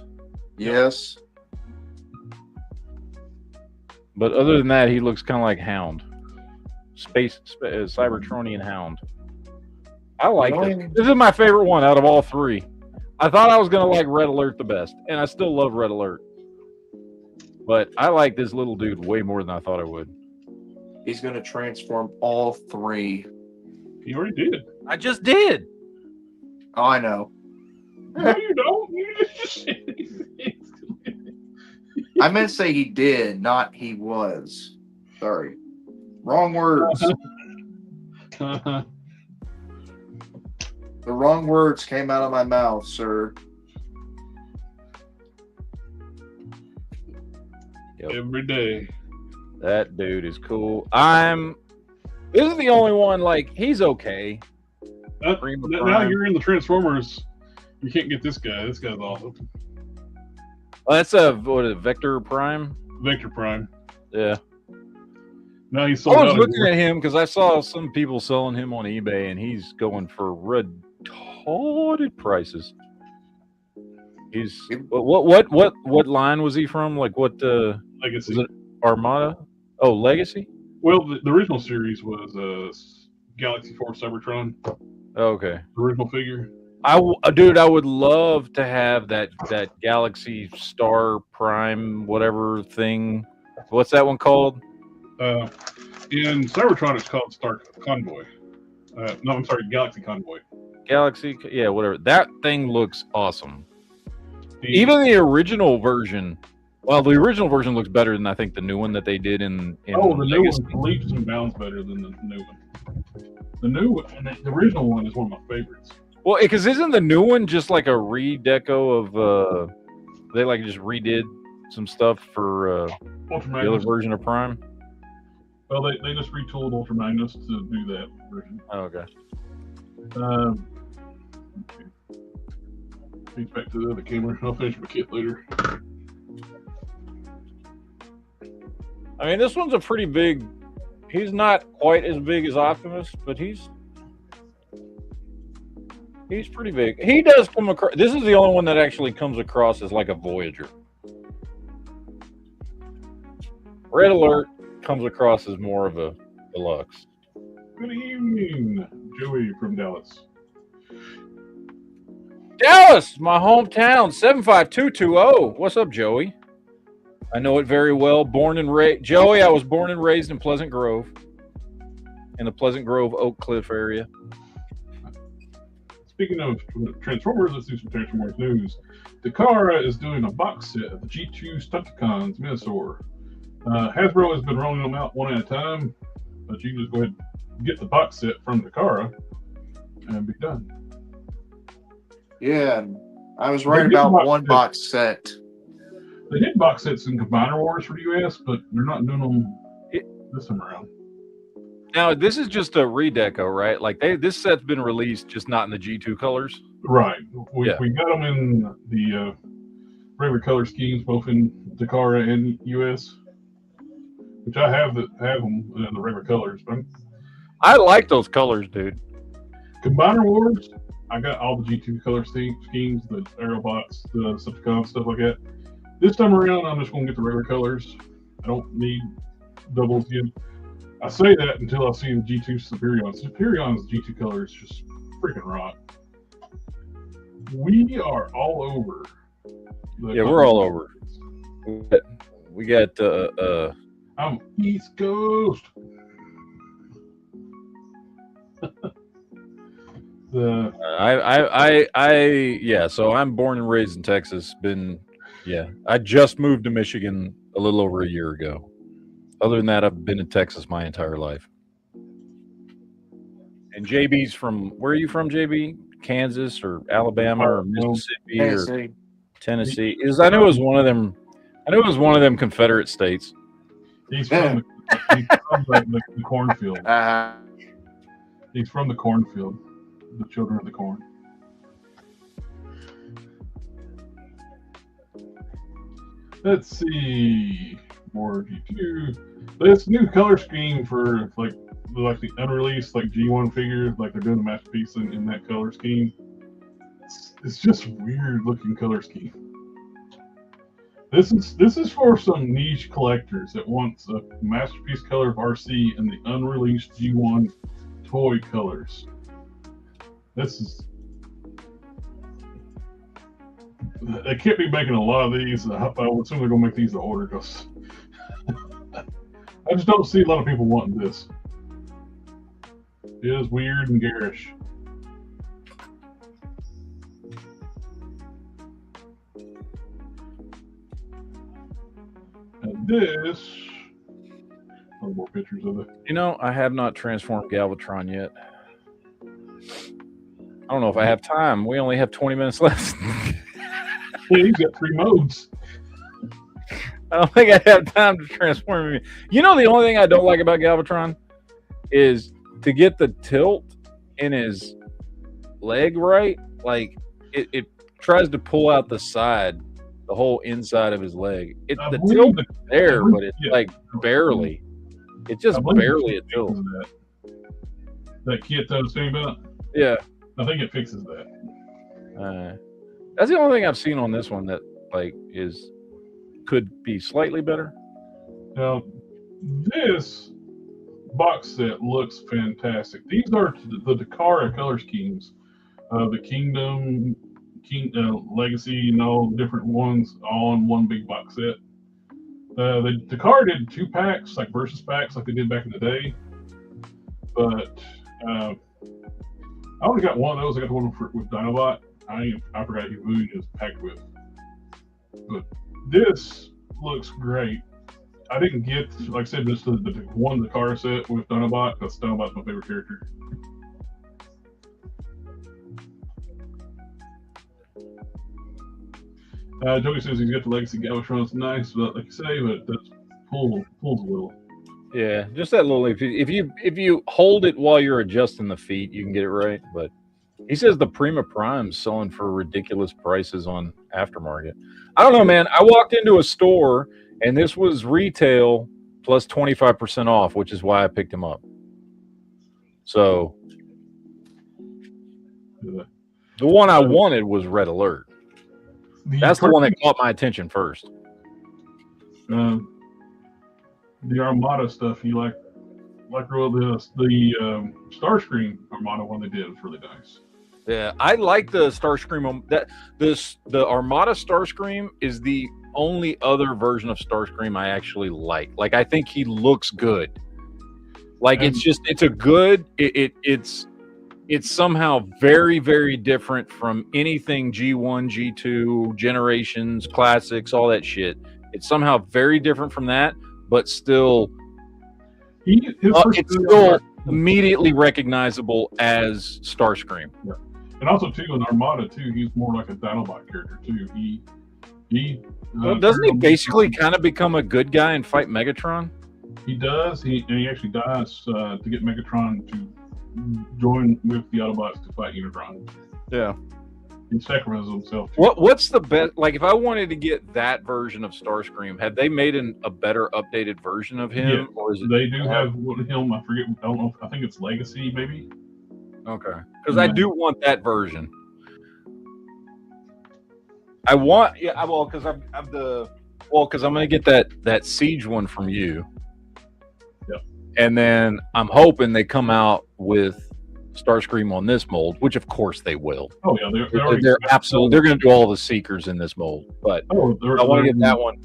B: Yes.
A: But other than that, he looks kind of like Hound. Cybertronian Hound. I like this. This is my favorite one out of all three. I thought I was going to like Red Alert the best, and I still love Red Alert. But I like this little dude way more than I thought I would.
B: He's going to transform all three.
E: He already did.
A: I just did.
B: Oh, I know.
E: No, you don't. You just
B: I meant to say he did, not he was. Sorry. Wrong words.
E: Uh-huh.
B: The wrong words came out of my mouth, sir.
A: Yep.
E: Every day.
A: That dude is cool. This is the only one, like, he's okay.
E: Now you're in the Transformers. You can't get this guy. This guy's awesome.
A: That's what is it, Vector Prime?
E: Vector Prime.
A: Yeah.
E: Now he's
A: I
E: sold
A: was
E: out
A: looking
E: everywhere.
A: at him because I saw some people selling him on eBay, and he's going for retarded prices. He's what line was he from? Like what?
E: Legacy.
A: Was it Armada? Oh, Legacy.
E: Well, the original series was Galaxy 4 Cybertron.
A: Oh, okay.
E: The original figure.
A: Dude, I would love to have that Galaxy Star Prime whatever thing. What's that one called?
E: In Cybertron, it's called Star Convoy. No, I'm sorry, Galaxy Convoy.
A: Galaxy, yeah, whatever. That thing looks awesome. Even the original version. Well, the original version looks better than I think the new one that they did in
E: the
A: Legacy.
E: new one leaps and bounds better than the new one. The new one, and the original one is one of my favorites.
A: Well, because isn't the new one just like a redeco of they like just redid some stuff for the other version of Prime?
E: Well, they just retooled Ultra Magnus to do that version.
A: Oh, okay.
E: Think back to the other camera. I'll finish my kit later.
A: I mean, this one's a pretty big. He's not quite as big as Optimus, but he's pretty big. He does come across. This is the only one that actually comes across as like a Voyager. Red Alert comes across as more of a deluxe.
E: Good evening, Joey from Dallas.
A: Dallas, my hometown, 75220. What's up, Joey? I know it very well. Born and raised, Joey. I was born and raised in Pleasant Grove, in the Pleasant Grove Oak Cliff area.
E: Speaking of Transformers, let's do some Transformers news. Takara is doing a box set of the G2 Stunticons Minosaur. Hasbro has been rolling them out one at a time, but you can just go ahead and get the box set from Takara and be done.
B: Yeah, I was right about one box set.
E: They did box sets in Combiner Wars for the US, but they're not doing them this time around.
A: Now, this is just a redeco, right? Like this set's been released, just not in the G2 colors.
E: Right. We got them in the regular color schemes, both in Takara and US, which I have them in the regular colors. But
A: I like those colors, dude.
E: Combiner Wars, I got all the G2 color schemes, the Aerobots, the Decepticons, stuff like that. This time around, I'm just going to get the regular colors. I don't need doubles again. I say that until I see the G2 Superion. Superion's G2 colors just freaking rock. We are all over.
A: We're all over. We got
E: I'm East Coast.
A: So I'm born and raised in Texas. I just moved to Michigan a little over a year ago. Other than that, I've been in Texas my entire life. And JB's from, where are you from, JB? Kansas or Alabama or Mississippi or Tennessee? I knew it was one of them. I knew it was one of them Confederate states.
E: He's from the cornfield. He's from the cornfield. The children of the corn. Let's see. More G2. This new color scheme for like the unreleased G1 figure, like they're doing the masterpiece in that color scheme. It's just weird looking color scheme. This is for some niche collectors that wants a masterpiece color of RC and the unreleased G1 toy colors. They can't be making a lot of these. I would assume they're going to make these to order because I just don't see a lot of people wanting this. It is weird and garish. And this, more pictures of it.
A: I have not transformed Galvatron yet. I don't know if I have time. We only have 20 minutes left.
C: Yeah, he's got 3 modes.
A: I don't think I have time to transform him. You know, the only thing I don't like about Galvatron is to get the tilt in his leg right. Like it tries to pull out the side, the whole inside of his leg. The tilt is there, but it's like barely. It's just barely a tilt.
C: That kit I was saying about?
A: Yeah.
C: I think it fixes that.
A: That's the only thing I've seen on this one that like could be slightly better.
C: Now, this box set looks fantastic. These are the Takara color schemes. The Kingdom, Legacy, and all the different ones all in one big box set. The Takara did 2 packs, like versus packs, like they did back in the day. But I only got one of those. I got the one with Dinobot. I forgot who he was packed with. But this looks great. I didn't get, like I said, just the car set with Dinobot, because Dinobot's my favorite character. Joey says he's got the Legacy Galvatron. It's nice, but like you say, but that's pulls a little.
A: Yeah, just that little. If you hold it while you're adjusting the feet, you can get it right. But he says the Prima Prime's selling for ridiculous prices on aftermarket. I don't know, man. I walked into a store and this was retail plus 25% off, which is why I picked him up. So the one I wanted was Red Alert. That's the one that caught my attention first.
C: The Armada stuff, you like the Starscream Armada one they did was really nice.
A: Yeah, I like the Starscream. The Armada Starscream is the only other version of Starscream I actually like. Like, I think he looks good. Like, it's somehow very, very different from anything G1, G2, Generations, Classics, all that shit. It's somehow very different from that, but still, it's still immediately recognizable as Starscream.
C: Yeah. And also, too, in Armada, too, he's more like a Dinobot character, too.
A: Doesn't he basically kind of become a good guy and fight Megatron?
C: He does. He actually dies to get Megatron to join with the Autobots to fight Unicron.
A: Yeah.
C: He sacrifices himself.
A: What's the best? Like, if I wanted to get that version of Starscream, have they made a better updated version of him?
C: Yeah,
A: or is it?
C: They do have him. I forget. I don't know. I think it's Legacy, maybe.
A: Okay, because I do want that version. I want, because I'm gonna get that Siege one from you.
C: Yep.
A: And then I'm hoping they come out with Starscream on this mold, which of course they will.
C: Oh yeah,
A: they're absolutely, they're going to do all the Seekers in this mold. But I want to get that one.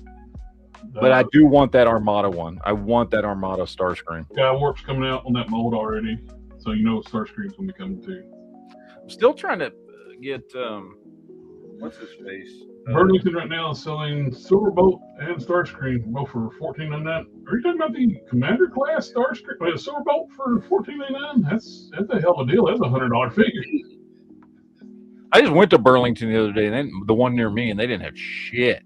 A: But I do want that Armada one. I want that Armada Starscream.
C: Warp's coming out on that mold already, so you know Starscream's going to be coming too.
A: I'm still trying to get what's his face?
C: Burlington right now is selling Silverbolt and Starscream both for $14.99. Are you talking about the Commander class Starscream? Silverbolt for $14.99? That's a hell of a deal. That's a $100 figure.
A: I just went to Burlington the other day, and the one near me, and they didn't have shit.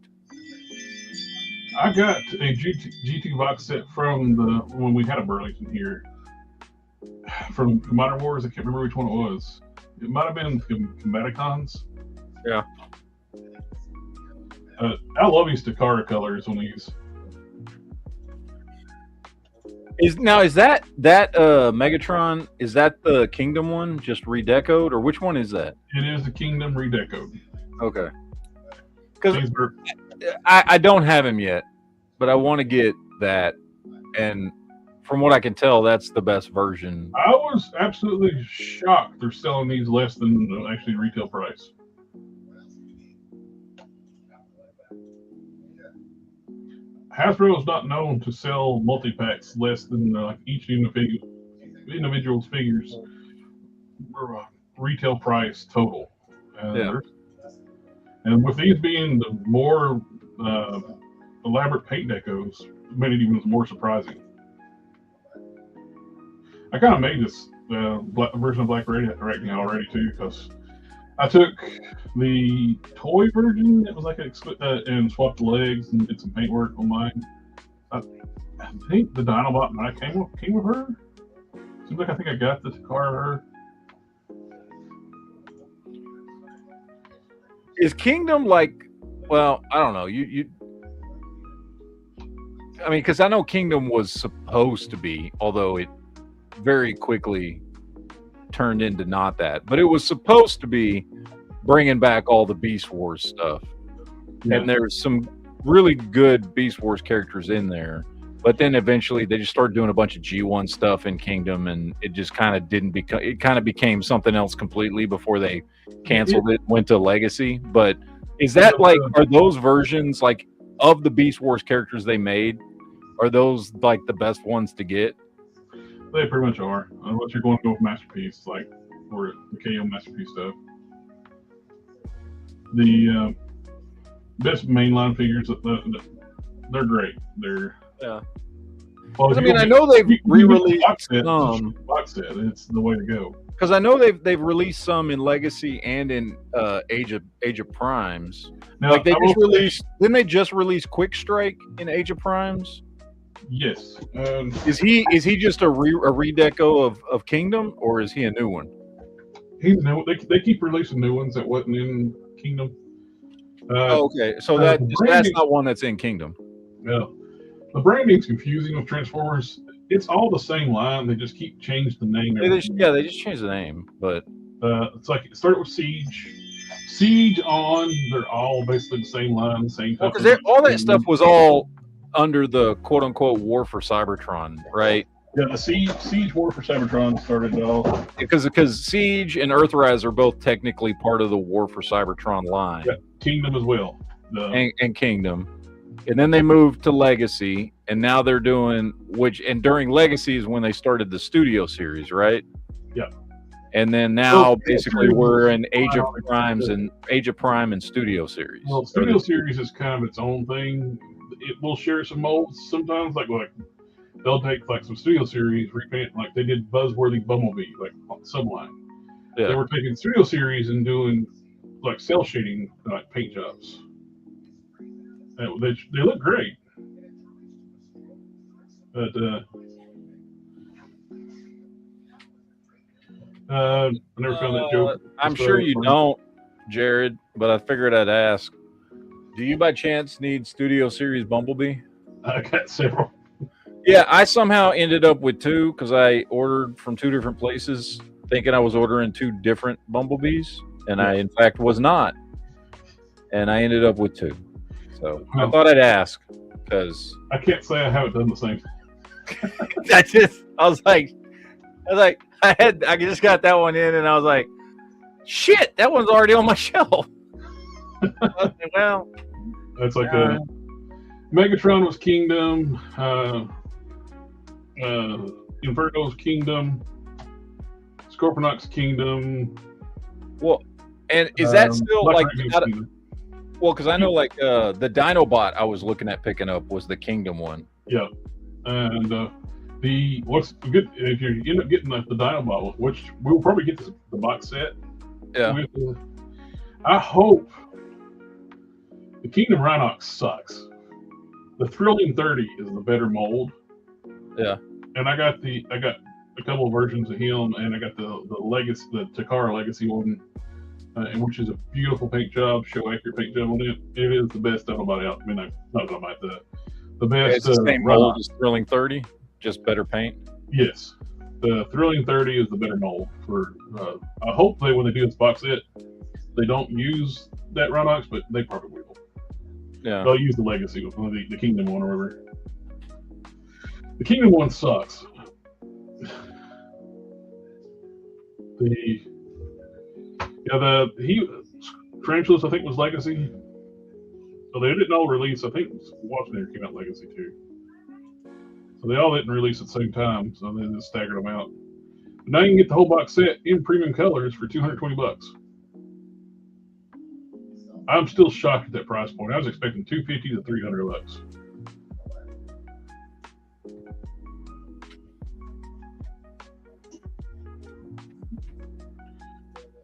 C: I got a GT box set from when we had a Burlington here, from Commander Wars. I can't remember which one it was. It might have been Combaticons.
A: Yeah.
C: I love these Takara colors on these.
A: Is that Megatron? Is that the Kingdom one, just redecoed, or which one is that?
C: It is the Kingdom redecoed.
A: Okay. Because I don't have him yet, but I want to get that, and from what I can tell, that's the best version.
C: I was absolutely shocked they're selling these less than actually retail price. Hasbro is not known to sell multi-packs less than each individual's figures retail price total.
A: Yeah.
C: And with these being the more elaborate paint decos, made it even more surprising. I kind of made this version of Black Arachnia already too, because I took the toy version. It was like and swapped the legs and did some paintwork on mine. I think the Dinobot and I came with her. Seems like I think I got the car of her.
A: Is Kingdom like? Well, I don't know. I mean, because I know Kingdom was supposed to be, although it very quickly turned into not that. But it was supposed to be bringing back all the Beast Wars stuff, and there's some really good Beast Wars characters in there. But then eventually they just started doing a bunch of G1 stuff in Kingdom, and it just kind of didn't become. It kind of became something else completely before they canceled it, went to Legacy. But is that like, are those versions like of the Beast Wars characters they made? Are those like the best ones to get?
C: They pretty much are. Unless you're going to go with Masterpiece, like or the KO Masterpiece stuff. The best mainline figures, they're great. They're Well,
A: I mean, I know they've re-released
C: some. Box set, it's the way to go.
A: Because I know they've released some in Legacy and in Age of Primes.
C: Now,
A: like they just released. Didn't they just release Quick Strike in Age of Primes?
C: Yes.
A: Is he just a redeco of Kingdom, or is he a new one?
C: He's new. They keep releasing new ones that wasn't in Kingdom.
A: Okay, so that's not one that's in Kingdom.
C: Yeah. The branding's confusing with Transformers. It's all the same line. They just keep changing the name.
A: They just changed the name, but
C: it's like it started with Siege on. They're all basically the same line, the same.
A: Because all that stuff was all under the quote unquote War for Cybertron, right?
C: Yeah, the Siege War for Cybertron started it all.
A: Because Siege and Earthrise are both technically part of the War for Cybertron line.
C: Yeah, Kingdom as well.
A: And Kingdom. And then they moved to Legacy, and now they're doing and during Legacy is when they started the Studio series, right?
C: Yeah.
A: And then now basically we're in Age of Prime and Studio series.
C: Well, Studio series is kind of its own thing. It will share some molds sometimes, like they'll take like some Studio series, repaint like they did Buzzworthy Bumblebee, like Subline.
A: Yeah.
C: They were taking Studio series and doing like cell shading like paint jobs. They look great, but I never found that joke.
A: I'm sure you don't, Jared, but I figured I'd ask. Do you by chance need Studio Series Bumblebee?
C: I got several.
A: Yeah, I somehow ended up with two because I ordered from two different places, thinking I was ordering two different Bumblebees, and I in fact was not, and I ended up with two. So I thought I'd ask because
C: I can't say I haven't done the same.
A: I just got that one in, and I was like, shit, that one's already on my shelf. Well,
C: that's like Megatron was Kingdom, Inferno's Kingdom, Scorponok's Kingdom.
A: Well, and is that still
C: Black
A: like?
C: Kingdom.
A: Well, because I know like the Dinobot I was looking at picking up was the Kingdom one.
C: Yeah, and what's good if you end up getting the Dinobot, which we'll probably get the box set.
A: Yeah.
C: I hope the Kingdom Rhinox sucks. The Thrilling 30 is the better mold.
A: Yeah.
C: And I got a couple of versions of him, and I got the Legacy, the Takara Legacy one. Which is a beautiful paint job, show accurate paint job on it. It is the best Dinobot out. I mean, I'm not talking about the best.
A: It's the same mold as Thrilling 30, just better paint.
C: Yes, the Thrilling 30 is the better mold. I hope when they do this box set, they don't use that Rhinox, but they probably will.
A: Yeah,
C: they'll use the Legacy one, the Kingdom one, or whatever. The Kingdom one sucks. Tarantulas, I think, was Legacy. So they didn't all release. I think Watchner came out Legacy too. So they all didn't release at the same time. So they just staggered them out. But now you can get the whole box set in premium colors for $220. I'm still shocked at that price point. I was expecting $250 to $300.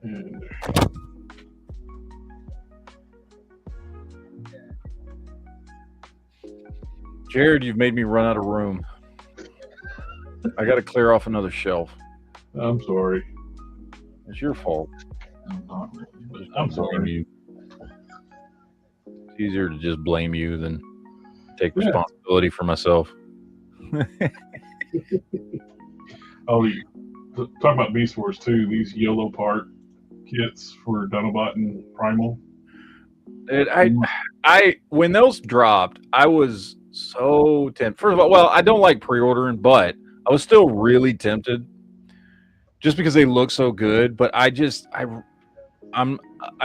C: And
A: Jared, you've made me run out of room. I got to clear off another shelf.
C: I'm sorry.
A: It's your fault.
C: I'm sorry.
A: You. It's easier to just blame you than take
C: Yeah.
A: responsibility for myself.
C: Oh, talk about Beast Wars too. These yellow part kits for Dinobot and Primal.
A: I when those dropped, I was so tempted. First of all, well, I don't like pre-ordering, but I was still really tempted just because they look so good. But I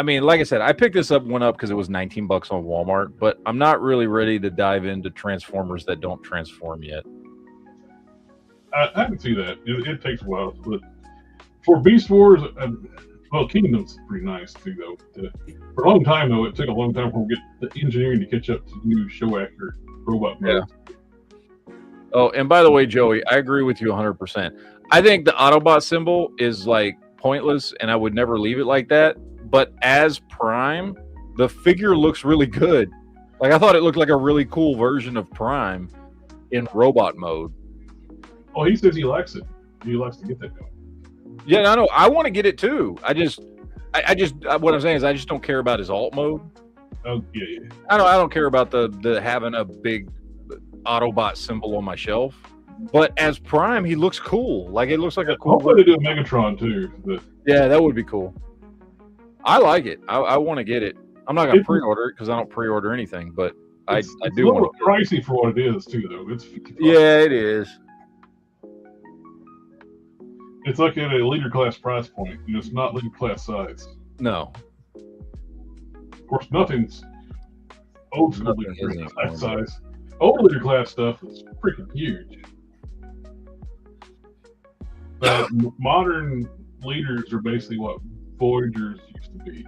A: mean, like I said, I picked this up, went up because it was $19 on Walmart, but I'm not really ready to dive into Transformers that don't transform yet.
C: I can see that. It takes a while, but for Beast Wars, well, Kingdom's pretty nice too, though. For a long time, though, it took a long time for we get the engineering to catch up to new show accurate robot mode.
A: Yeah. Oh, and by the way, Joey, I agree with you 100%. I think the Autobot symbol is like pointless, and I would never leave it like that. But as Prime, the figure looks really good. Like I thought it looked like a really cool version of Prime in robot mode.
C: Oh, he says he likes it. He likes to get that going.
A: Yeah, I know. I want to get it too. I just what I'm saying is I just don't care about his alt mode.
C: Oh yeah.
A: I don't care about the having a big Autobot symbol on my shelf. But as Prime, he looks cool. Like it looks like a cool.
C: Hopefully they do a Megatron too. But
A: yeah, that would be cool. I like it. I want to get it. I'm not gonna pre-order it because I don't pre-order anything. But I do
C: a little
A: want.
C: pricey for what it is too, though. It's $55.
A: Yeah, it is.
C: It's like at a leader class price point. It's not leader class size.
A: No.
C: Of course, nothing's old school
A: Nothing
C: leader
A: is
C: class
A: anymore.
C: size. Old leader class stuff is freaking huge. But modern leaders are basically what Voyagers used to be.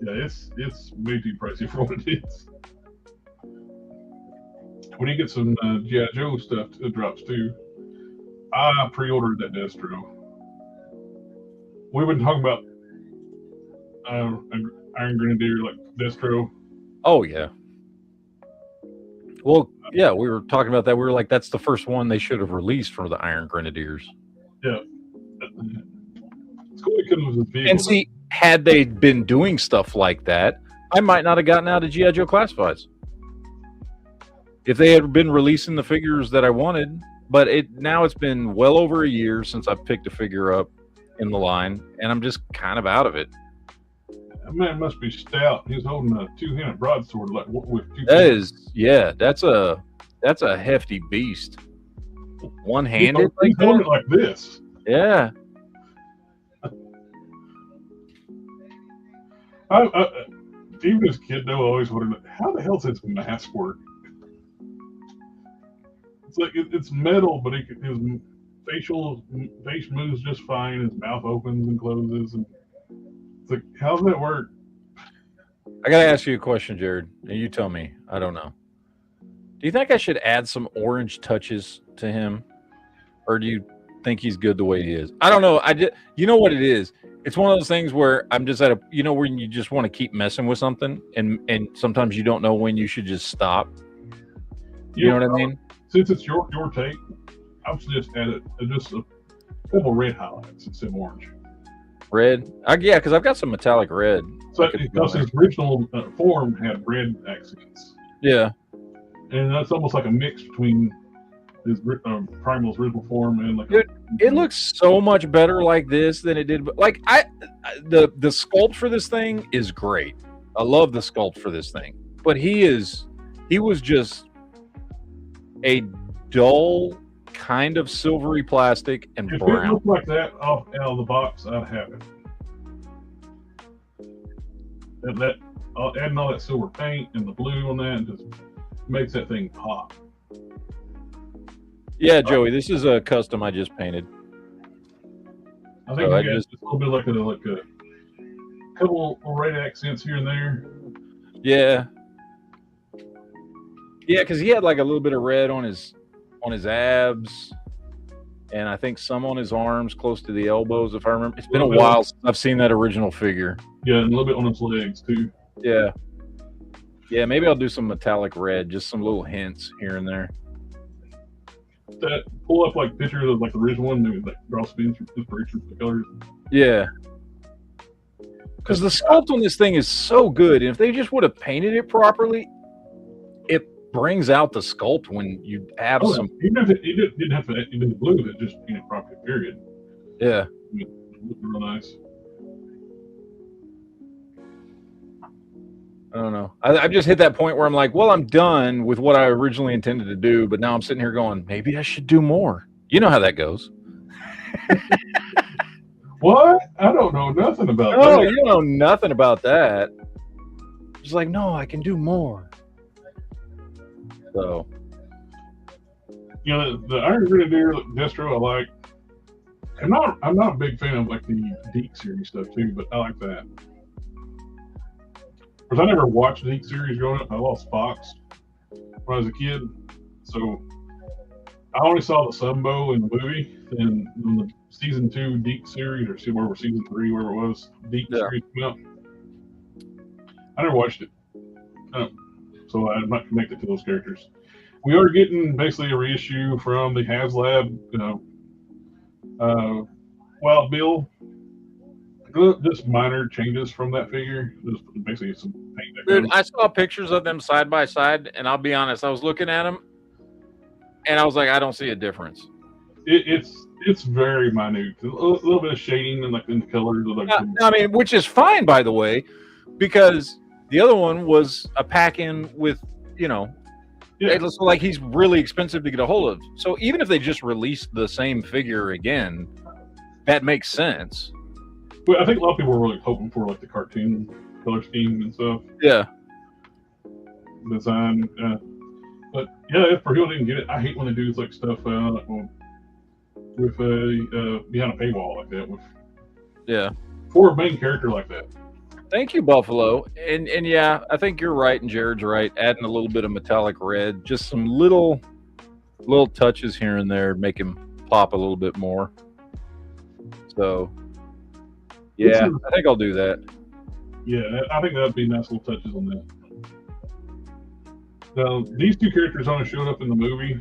C: Yeah, it's way too pricey for what it is. When you get some G.I. Joe stuff, it drops too. I pre-ordered that Destro. We've been talking about Iron Grenadier, like Destro.
A: Oh yeah. Well, yeah, we were talking about that. We were like, that's the first one they should have released for the Iron Grenadiers.
C: Yeah. It's cool because it was a vehicle.
A: And see, had they been doing stuff like that, I might not have gotten out of G.I. Joe Classifieds. If they had been releasing the figures that I wanted, but now it's been well over a year since I picked a figure up in the line, and I'm just kind of out of it.
C: That man must be stout. He's holding a two-handed broadsword like with two.
A: That is, yeah, that's a hefty beast. One-handed,
C: He's holding it like this.
A: Yeah.
C: Even as a kid, though, I always wondered how the hell does his mask work? It's like it's metal, but his face moves just fine. His mouth opens and closes, and it's like, how does that work?
A: I gotta ask you a question, Jared, and you tell me. I don't know. Do you think I should add some orange touches to him, or do you think he's good the way he is? I don't know. You know what it is? It's one of those things where I'm just at a, when you just want to keep messing with something, and sometimes you don't know when you should just stop. You know what I mean?
C: Since it's your take, I would suggest add just a couple red highlights instead of orange.
A: Red? Yeah, because I've got some metallic red.
C: So because his original form had red accents.
A: Yeah.
C: And that's almost like a mix between his Primal's original form and like.
A: Dude, it looks so much better like this than it did. But like the sculpt for this thing is great. I love the sculpt for this thing. But he was just a dull kind of silvery plastic and
C: if
A: brown.
C: it looked like that out of the box, I'd have it. Adding all that silver paint and the blue on that just makes that thing pop.
A: Yeah, Joey, this is a custom I just painted.
C: I think we got just a little bit like a couple of red accents here and there.
A: Yeah. Yeah, because he had like a little bit of red on his abs, and I think some on his arms, close to the elbows, if I remember. It's been a while since I've seen that original figure.
C: Yeah, and a little bit on his legs too.
A: Yeah. Yeah, maybe I'll do some metallic red, just some little hints here and there.
C: That pull up like pictures of like the original one, maybe like draw spins for the colors.
A: Yeah. Because the sculpt on this thing is so good, and if they just would have painted it properly, it brings out the sculpt when you have some.
C: Even if it didn't have to even the blue, it just painted properly. Period.
A: Yeah.
C: It looked real nice.
A: I don't know. I've just hit that point where I'm like, well, I'm done with what I originally intended to do, but now I'm sitting here going, maybe I should do more. You know how that goes.
C: What? I don't know nothing about that.
A: Oh, you know nothing about that. It's like, no, I can do more. So,
C: You know, the Iron Grenadier Destro I like. I'm not a big fan of like the Geek series stuff too, but I like that. Because I never watched the Geek series growing up. I lost Fox when I was a kid, so I only saw the Sunbow in the movie. And when the season 2 Geek series, or whatever, season 3, whatever it was, Geek series came out, I never watched it. So I'm not connected to those characters. We are getting basically a reissue from the HasLab, Wild Bill. Just minor changes from that figure. Just basically some paint.
A: dude, I saw pictures of them side by side, and I'll be honest, I was looking at them, and I was like, I don't see a difference.
C: It's very minute. A little bit of shading and like in the colors.
A: I mean, which is fine, by the way, because the other one was a pack-in with, you know, it looks like he's really expensive to get a hold of. So even if they just released the same figure again, that makes sense.
C: But I think a lot of people were really hoping for like the cartoon color scheme and stuff.
A: Yeah.
C: Design. But yeah, if for people didn't get it, I hate when they do like stuff with behind a paywall like that. For a main character like that.
A: Thank you, Buffalo. And yeah, I think you're right, and Jared's right. Adding a little bit of metallic red, just some little touches here and there, make him pop a little bit more. So, yeah, I think I'll do that.
C: Yeah, I think that'd be nice little touches on that. Now, these two characters only showed up in the movie.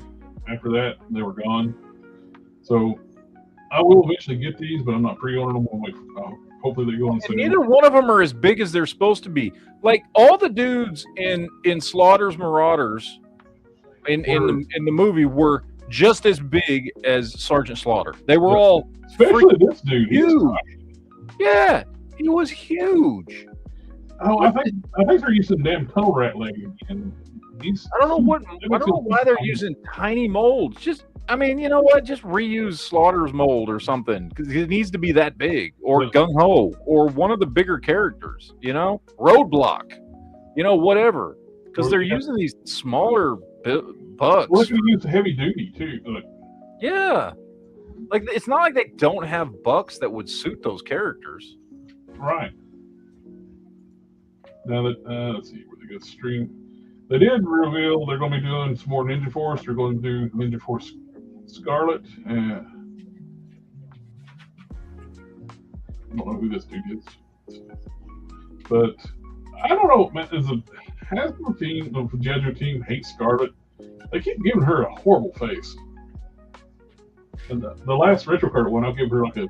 C: After that, they were gone. So, I will eventually get these, but I'm not pre-ordering them. Hopefully they go on sale.
A: Neither one of them are as big as they're supposed to be. Like all the dudes in Slaughter's Marauders in the movie were just as big as Sergeant Slaughter. They were all
C: especially this dude.
A: Huge. Yeah, he was huge.
C: Oh, I think they're using damn tunnel rat leg again.
A: I don't know why they're using tiny molds. Just, I mean, you know what? Just reuse Slaughter's mold or something, because it needs to be that big, or Gung Ho, or one of the bigger characters. You know, Roadblock. You know, whatever. Because they're using these smaller bugs.
C: What if you use heavy duty too?
A: Yeah, like it's not like they don't have bucks that would suit those characters.
C: Right. Now that let's see where they go stream. They did reveal they're going to be doing some more Ninja Force. They're going to do Ninja Force Scarlet. I don't know who this dude is, but I don't know. Man, as a Hasbro team, the Jeju team hates Scarlet. They keep giving her a horrible face. And the last retro card one, I'll give her like a.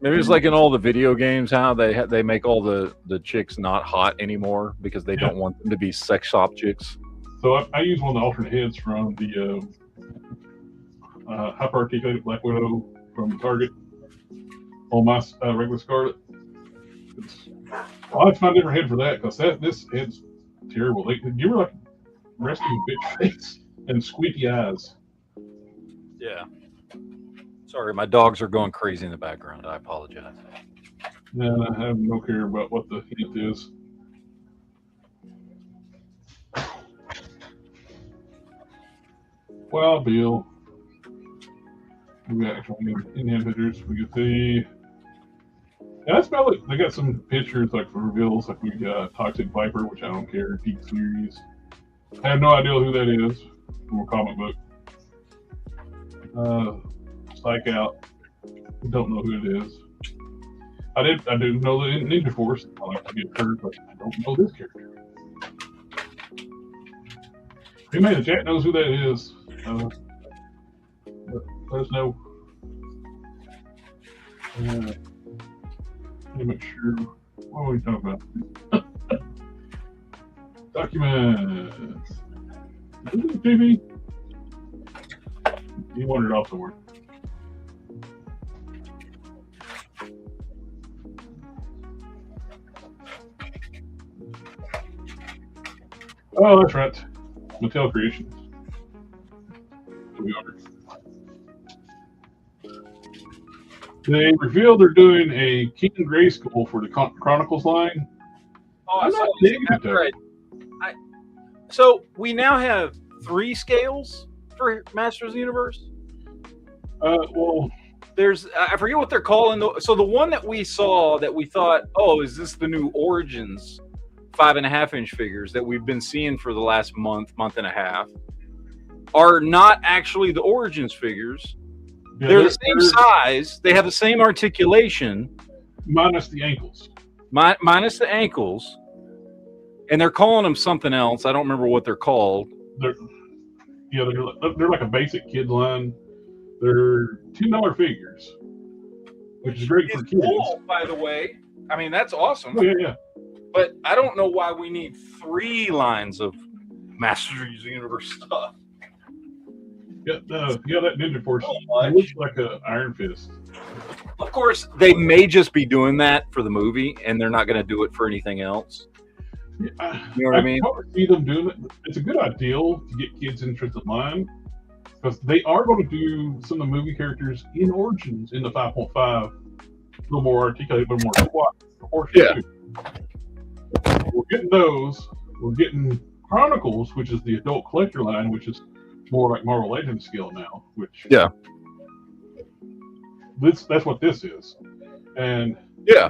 A: Maybe it's like in all the video games, how they make all the chicks not hot anymore because they don't want them to be sex shop chicks.
C: So I use one of the alternate heads from the hyper-articulated Black Widow from Target on my regular Scarlet. I'll have to find a different head for that, because this head's terrible. They give her like a resting bitch face and squeaky eyes.
A: Yeah. Sorry, my dogs are going crazy in the background. I apologize.
C: And I have no care about what the hint is. Well, Bill. We got actually in-hand pictures. We get the. Yeah, that's about it. They got some pictures like for reveals, like we got Toxic Viper, which I don't care. Geek series. I have no idea who that is from a comic book. psych out. Don't know who it is. I do know the Ninja Force. I like to get hurt, but I don't know this character. Who in the chat knows who that is? Let us know. Let me make sure. What are we talking about? Documents. TV. You wandered off somewhere. Oh, that's right. Mattel Creations. We are. They revealed they're doing a King Grayskull for the Chronicles line.
A: Oh,
C: I'm not digging it, though.
A: right. So we now have 3 scales for Masters of the Universe.
C: Well,
A: There's I forget what they're calling. So the one that we saw that we thought, oh, is this the new Origins 5.5-inch figures that we've been seeing for the last month and a half, are not actually the Origins figures.
C: yeah,
A: They're the same size. They have the same articulation,
C: minus the ankles.
A: minus the ankles, and they're calling them something else. I don't remember what they're called.
C: They're like a basic kid line. They're $2 figures, which is great for
A: It's
C: kids.
A: cool, by the way. I mean, that's awesome.
C: Oh, yeah.
A: But I don't know why we need 3 lines of Masters of the Universe stuff.
C: Yeah, that Ninja Force
A: So much.
C: looks like an Iron Fist.
A: Of course, they may just be doing that for the movie, and they're not going to do it for anything else.
C: Yeah,
A: You know what I mean?
C: I see them doing it. It's a good idea to get kids interested in line, because they are going to do some of the movie characters in Origins in the 5.5, a little more articulated, a little more squat proportion.
A: Yeah.
C: Too. We're getting those. We're getting Chronicles, which is the adult collector line, which is more like Marvel Legends scale now. Which
A: Yeah.
C: that's what this is, and
A: Yeah.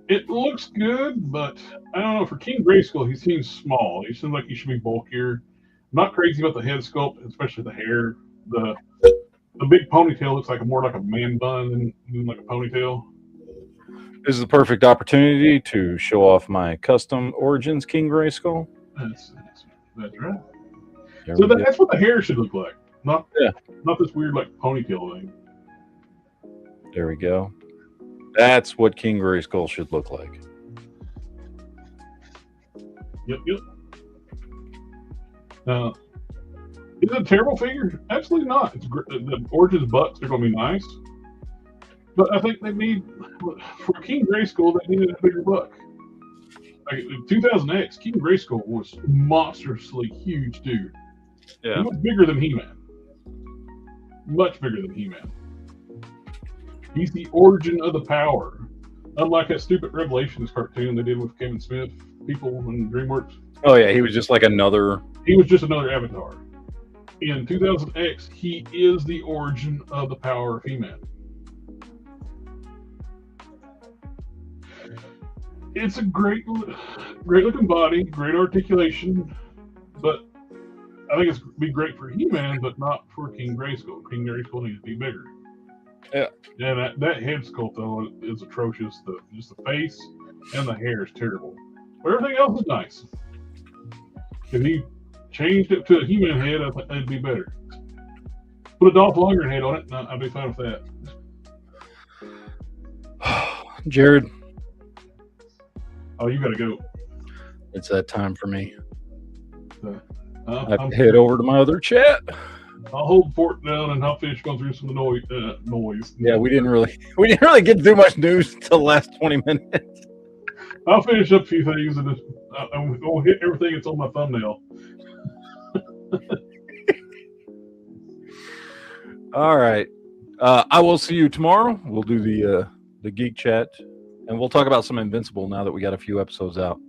C: it looks good, but I don't know. For King Grayskull, he seems small. He seems like he should be bulkier. I'm not crazy about the head sculpt, especially the hair. The big ponytail looks like more like a man bun than like a ponytail.
A: This is the perfect opportunity to show off my custom Origins King Grayskull.
C: That's right.
A: There
C: So
A: we go.
C: that's what the hair should look like. Not
A: Yeah.
C: not this weird like ponytail thing.
A: There we go. That's what King Grayskull should look like.
C: Yep. Is it a terrible figure? Absolutely not. It's the Origins bucks are going to be nice, but I think they need for King Grayskull they needed a bigger buck. Like 2000X, King Grayskull was monstrously huge dude.
A: Yeah.
C: He was bigger than He-Man. Much bigger than He-Man. He's the origin of the power. Unlike that stupid Revelations cartoon they did with Kevin Smith, people and DreamWorks.
A: Oh yeah, he was just like another.
C: He was just another avatar. In 2000X, he is the origin of the power of He-Man. It's a great looking body, great articulation, but I think it's be great for He-Man, but not for King Grayskull. King Grayskull needs to be bigger.
A: Yeah.
C: Yeah, that head sculpt though is atrocious. Just the face and the hair is terrible. But everything else is nice. If he changed it to a He-Man head, I think that'd be better. Put a Dolph Lundgren head on it, and I'd be fine with that.
A: Jared,
C: Oh, you gotta go.
A: it's that time for me. I have
C: I'm-
A: to head over to my other chat.
C: I'll hold the fort down and I'll finish going through some noise.
A: Yeah, we didn't really get through much news until the last 20 minutes.
C: I'll finish up a few things and I'll hit everything that's on my thumbnail.
A: All right. I will see you tomorrow. We'll do the geek chat, and we'll talk about some Invincible now that we got a few episodes out.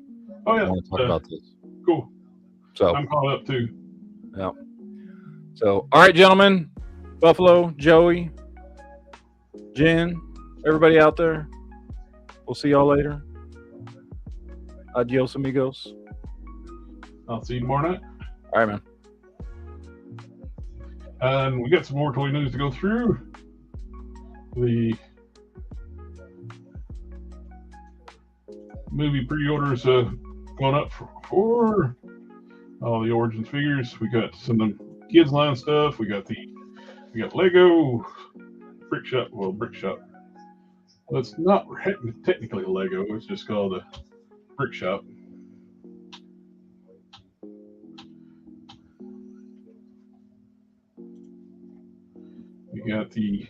C: Oh
A: I
C: yeah,
A: want to talk about this.
C: cool.
A: So,
C: I'm caught up too.
A: yeah. So, all right, gentlemen, Buffalo, Joey, Jen, everybody out there. We'll see y'all later. Adios, amigos.
C: I'll see you tomorrow night.
A: All right, man.
E: And we got some more toy news to go through. The movie pre-orders gone up for all the Origins figures. We got some of them kids line stuff. We got Lego brick shop. Well, brick shop. Well, it's not technically Lego. It's just called a brick shop. We got the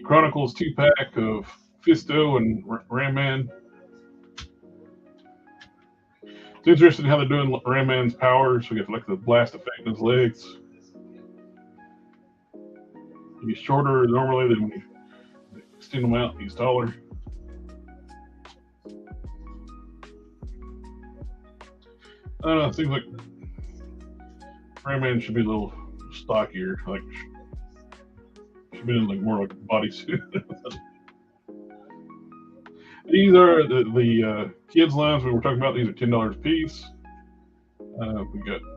E: Chronicles 2-pack of Fisto and Ram Man. It's interesting how they're doing Ram Man's powers. We got like the blast effect in his legs. He's shorter normally than when you extend him out. He's taller. I don't know. It seems like Ram Man should be a little stockier. Like should be in like more like a bodysuit. These are the kids lines we were talking about. These are $10 a piece.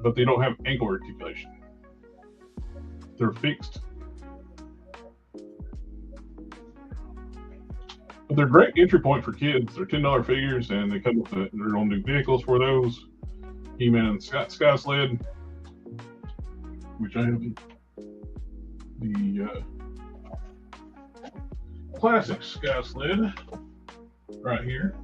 E: But they don't have ankle articulation. They're fixed. But they're great entry point for kids. They're $10 figures, and they come with their own new vehicles for those. He-Man and Sky Sled, which I have the classic Sky Sled right here.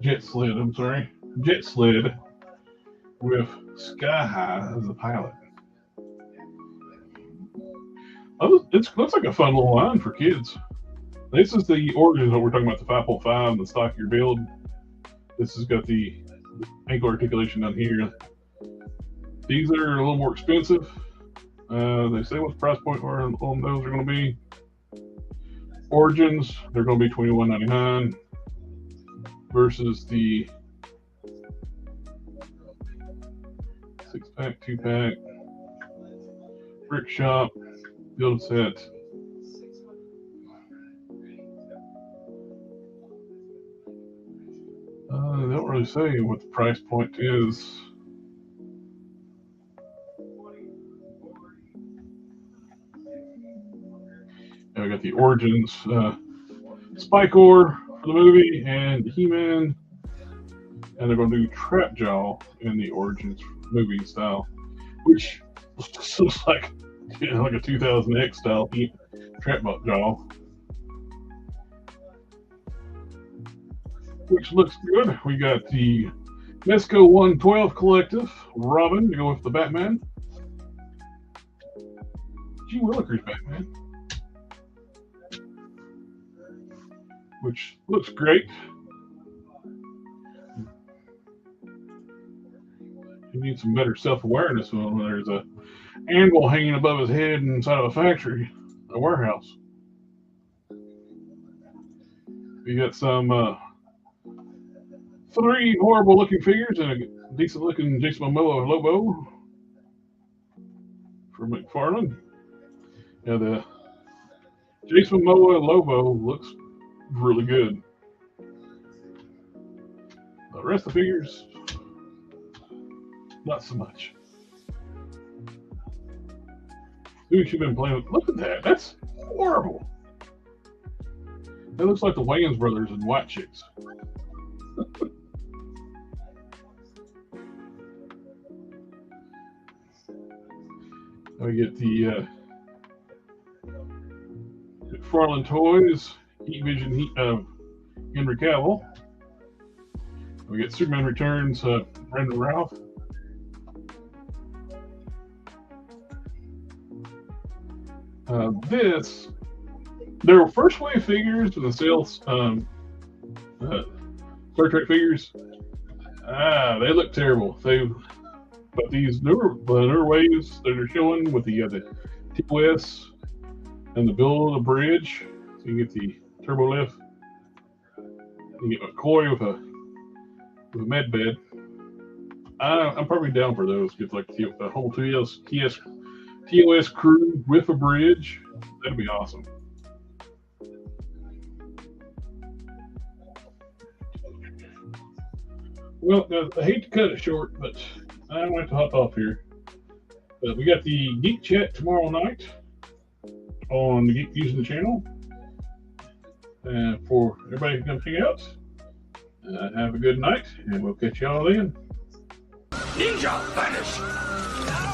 E: Jet Sled with Sky High as the pilot. It looks like a fun little line for kids. This is the Origins that we're talking about, the 5.5, the stockier build. This has got the ankle articulation down here. These are a little more expensive. They say what the price point on those are going to be. Origins, they're going to be $21.99 versus the 6-pack, 2-pack, brick shop, build set. They don't really say what the price point is. We got the Origins Spike Ore for the movie and He-Man, and they're going to do Trap Jaw in the Origins movie style, which looks like like a 2000X style Trap Jaw, which looks good. We got the Mesco 112 Collective Robin to go with the Batman. G. Willikers Batman, which looks great. He needs some better self-awareness when there's a anvil hanging above his head inside of a factory, a warehouse. We got some 3 horrible-looking figures and a decent-looking Jason Momoa Lobo for McFarlane. Yeah, the Jason Momoa Lobo looks really good. The rest of the figures, not so much. Who you've been playing with? Look at that. That's horrible. That looks like the Wayans brothers and White Chicks. We get the McFarlane Toys, Heat Vision, Henry Cavill. We get Superman Returns, Brandon Routh. Their first wave figures in the sales, Star Trek figures, they look terrible. But these newer waves that are showing with the TOS and the build of the bridge, so you get the turbo lift, you get McCoy with a med bed. I'm probably down for those. Get like the whole TOS crew with a bridge. That'd be awesome.
C: Well, I hate to cut it short, but I'm going to hop off here. But we got the Geek Chat tomorrow night on the Geek Fusion channel. And for everybody who comes hang out, have a good night, and we'll catch y'all then.
F: Ninja vanish!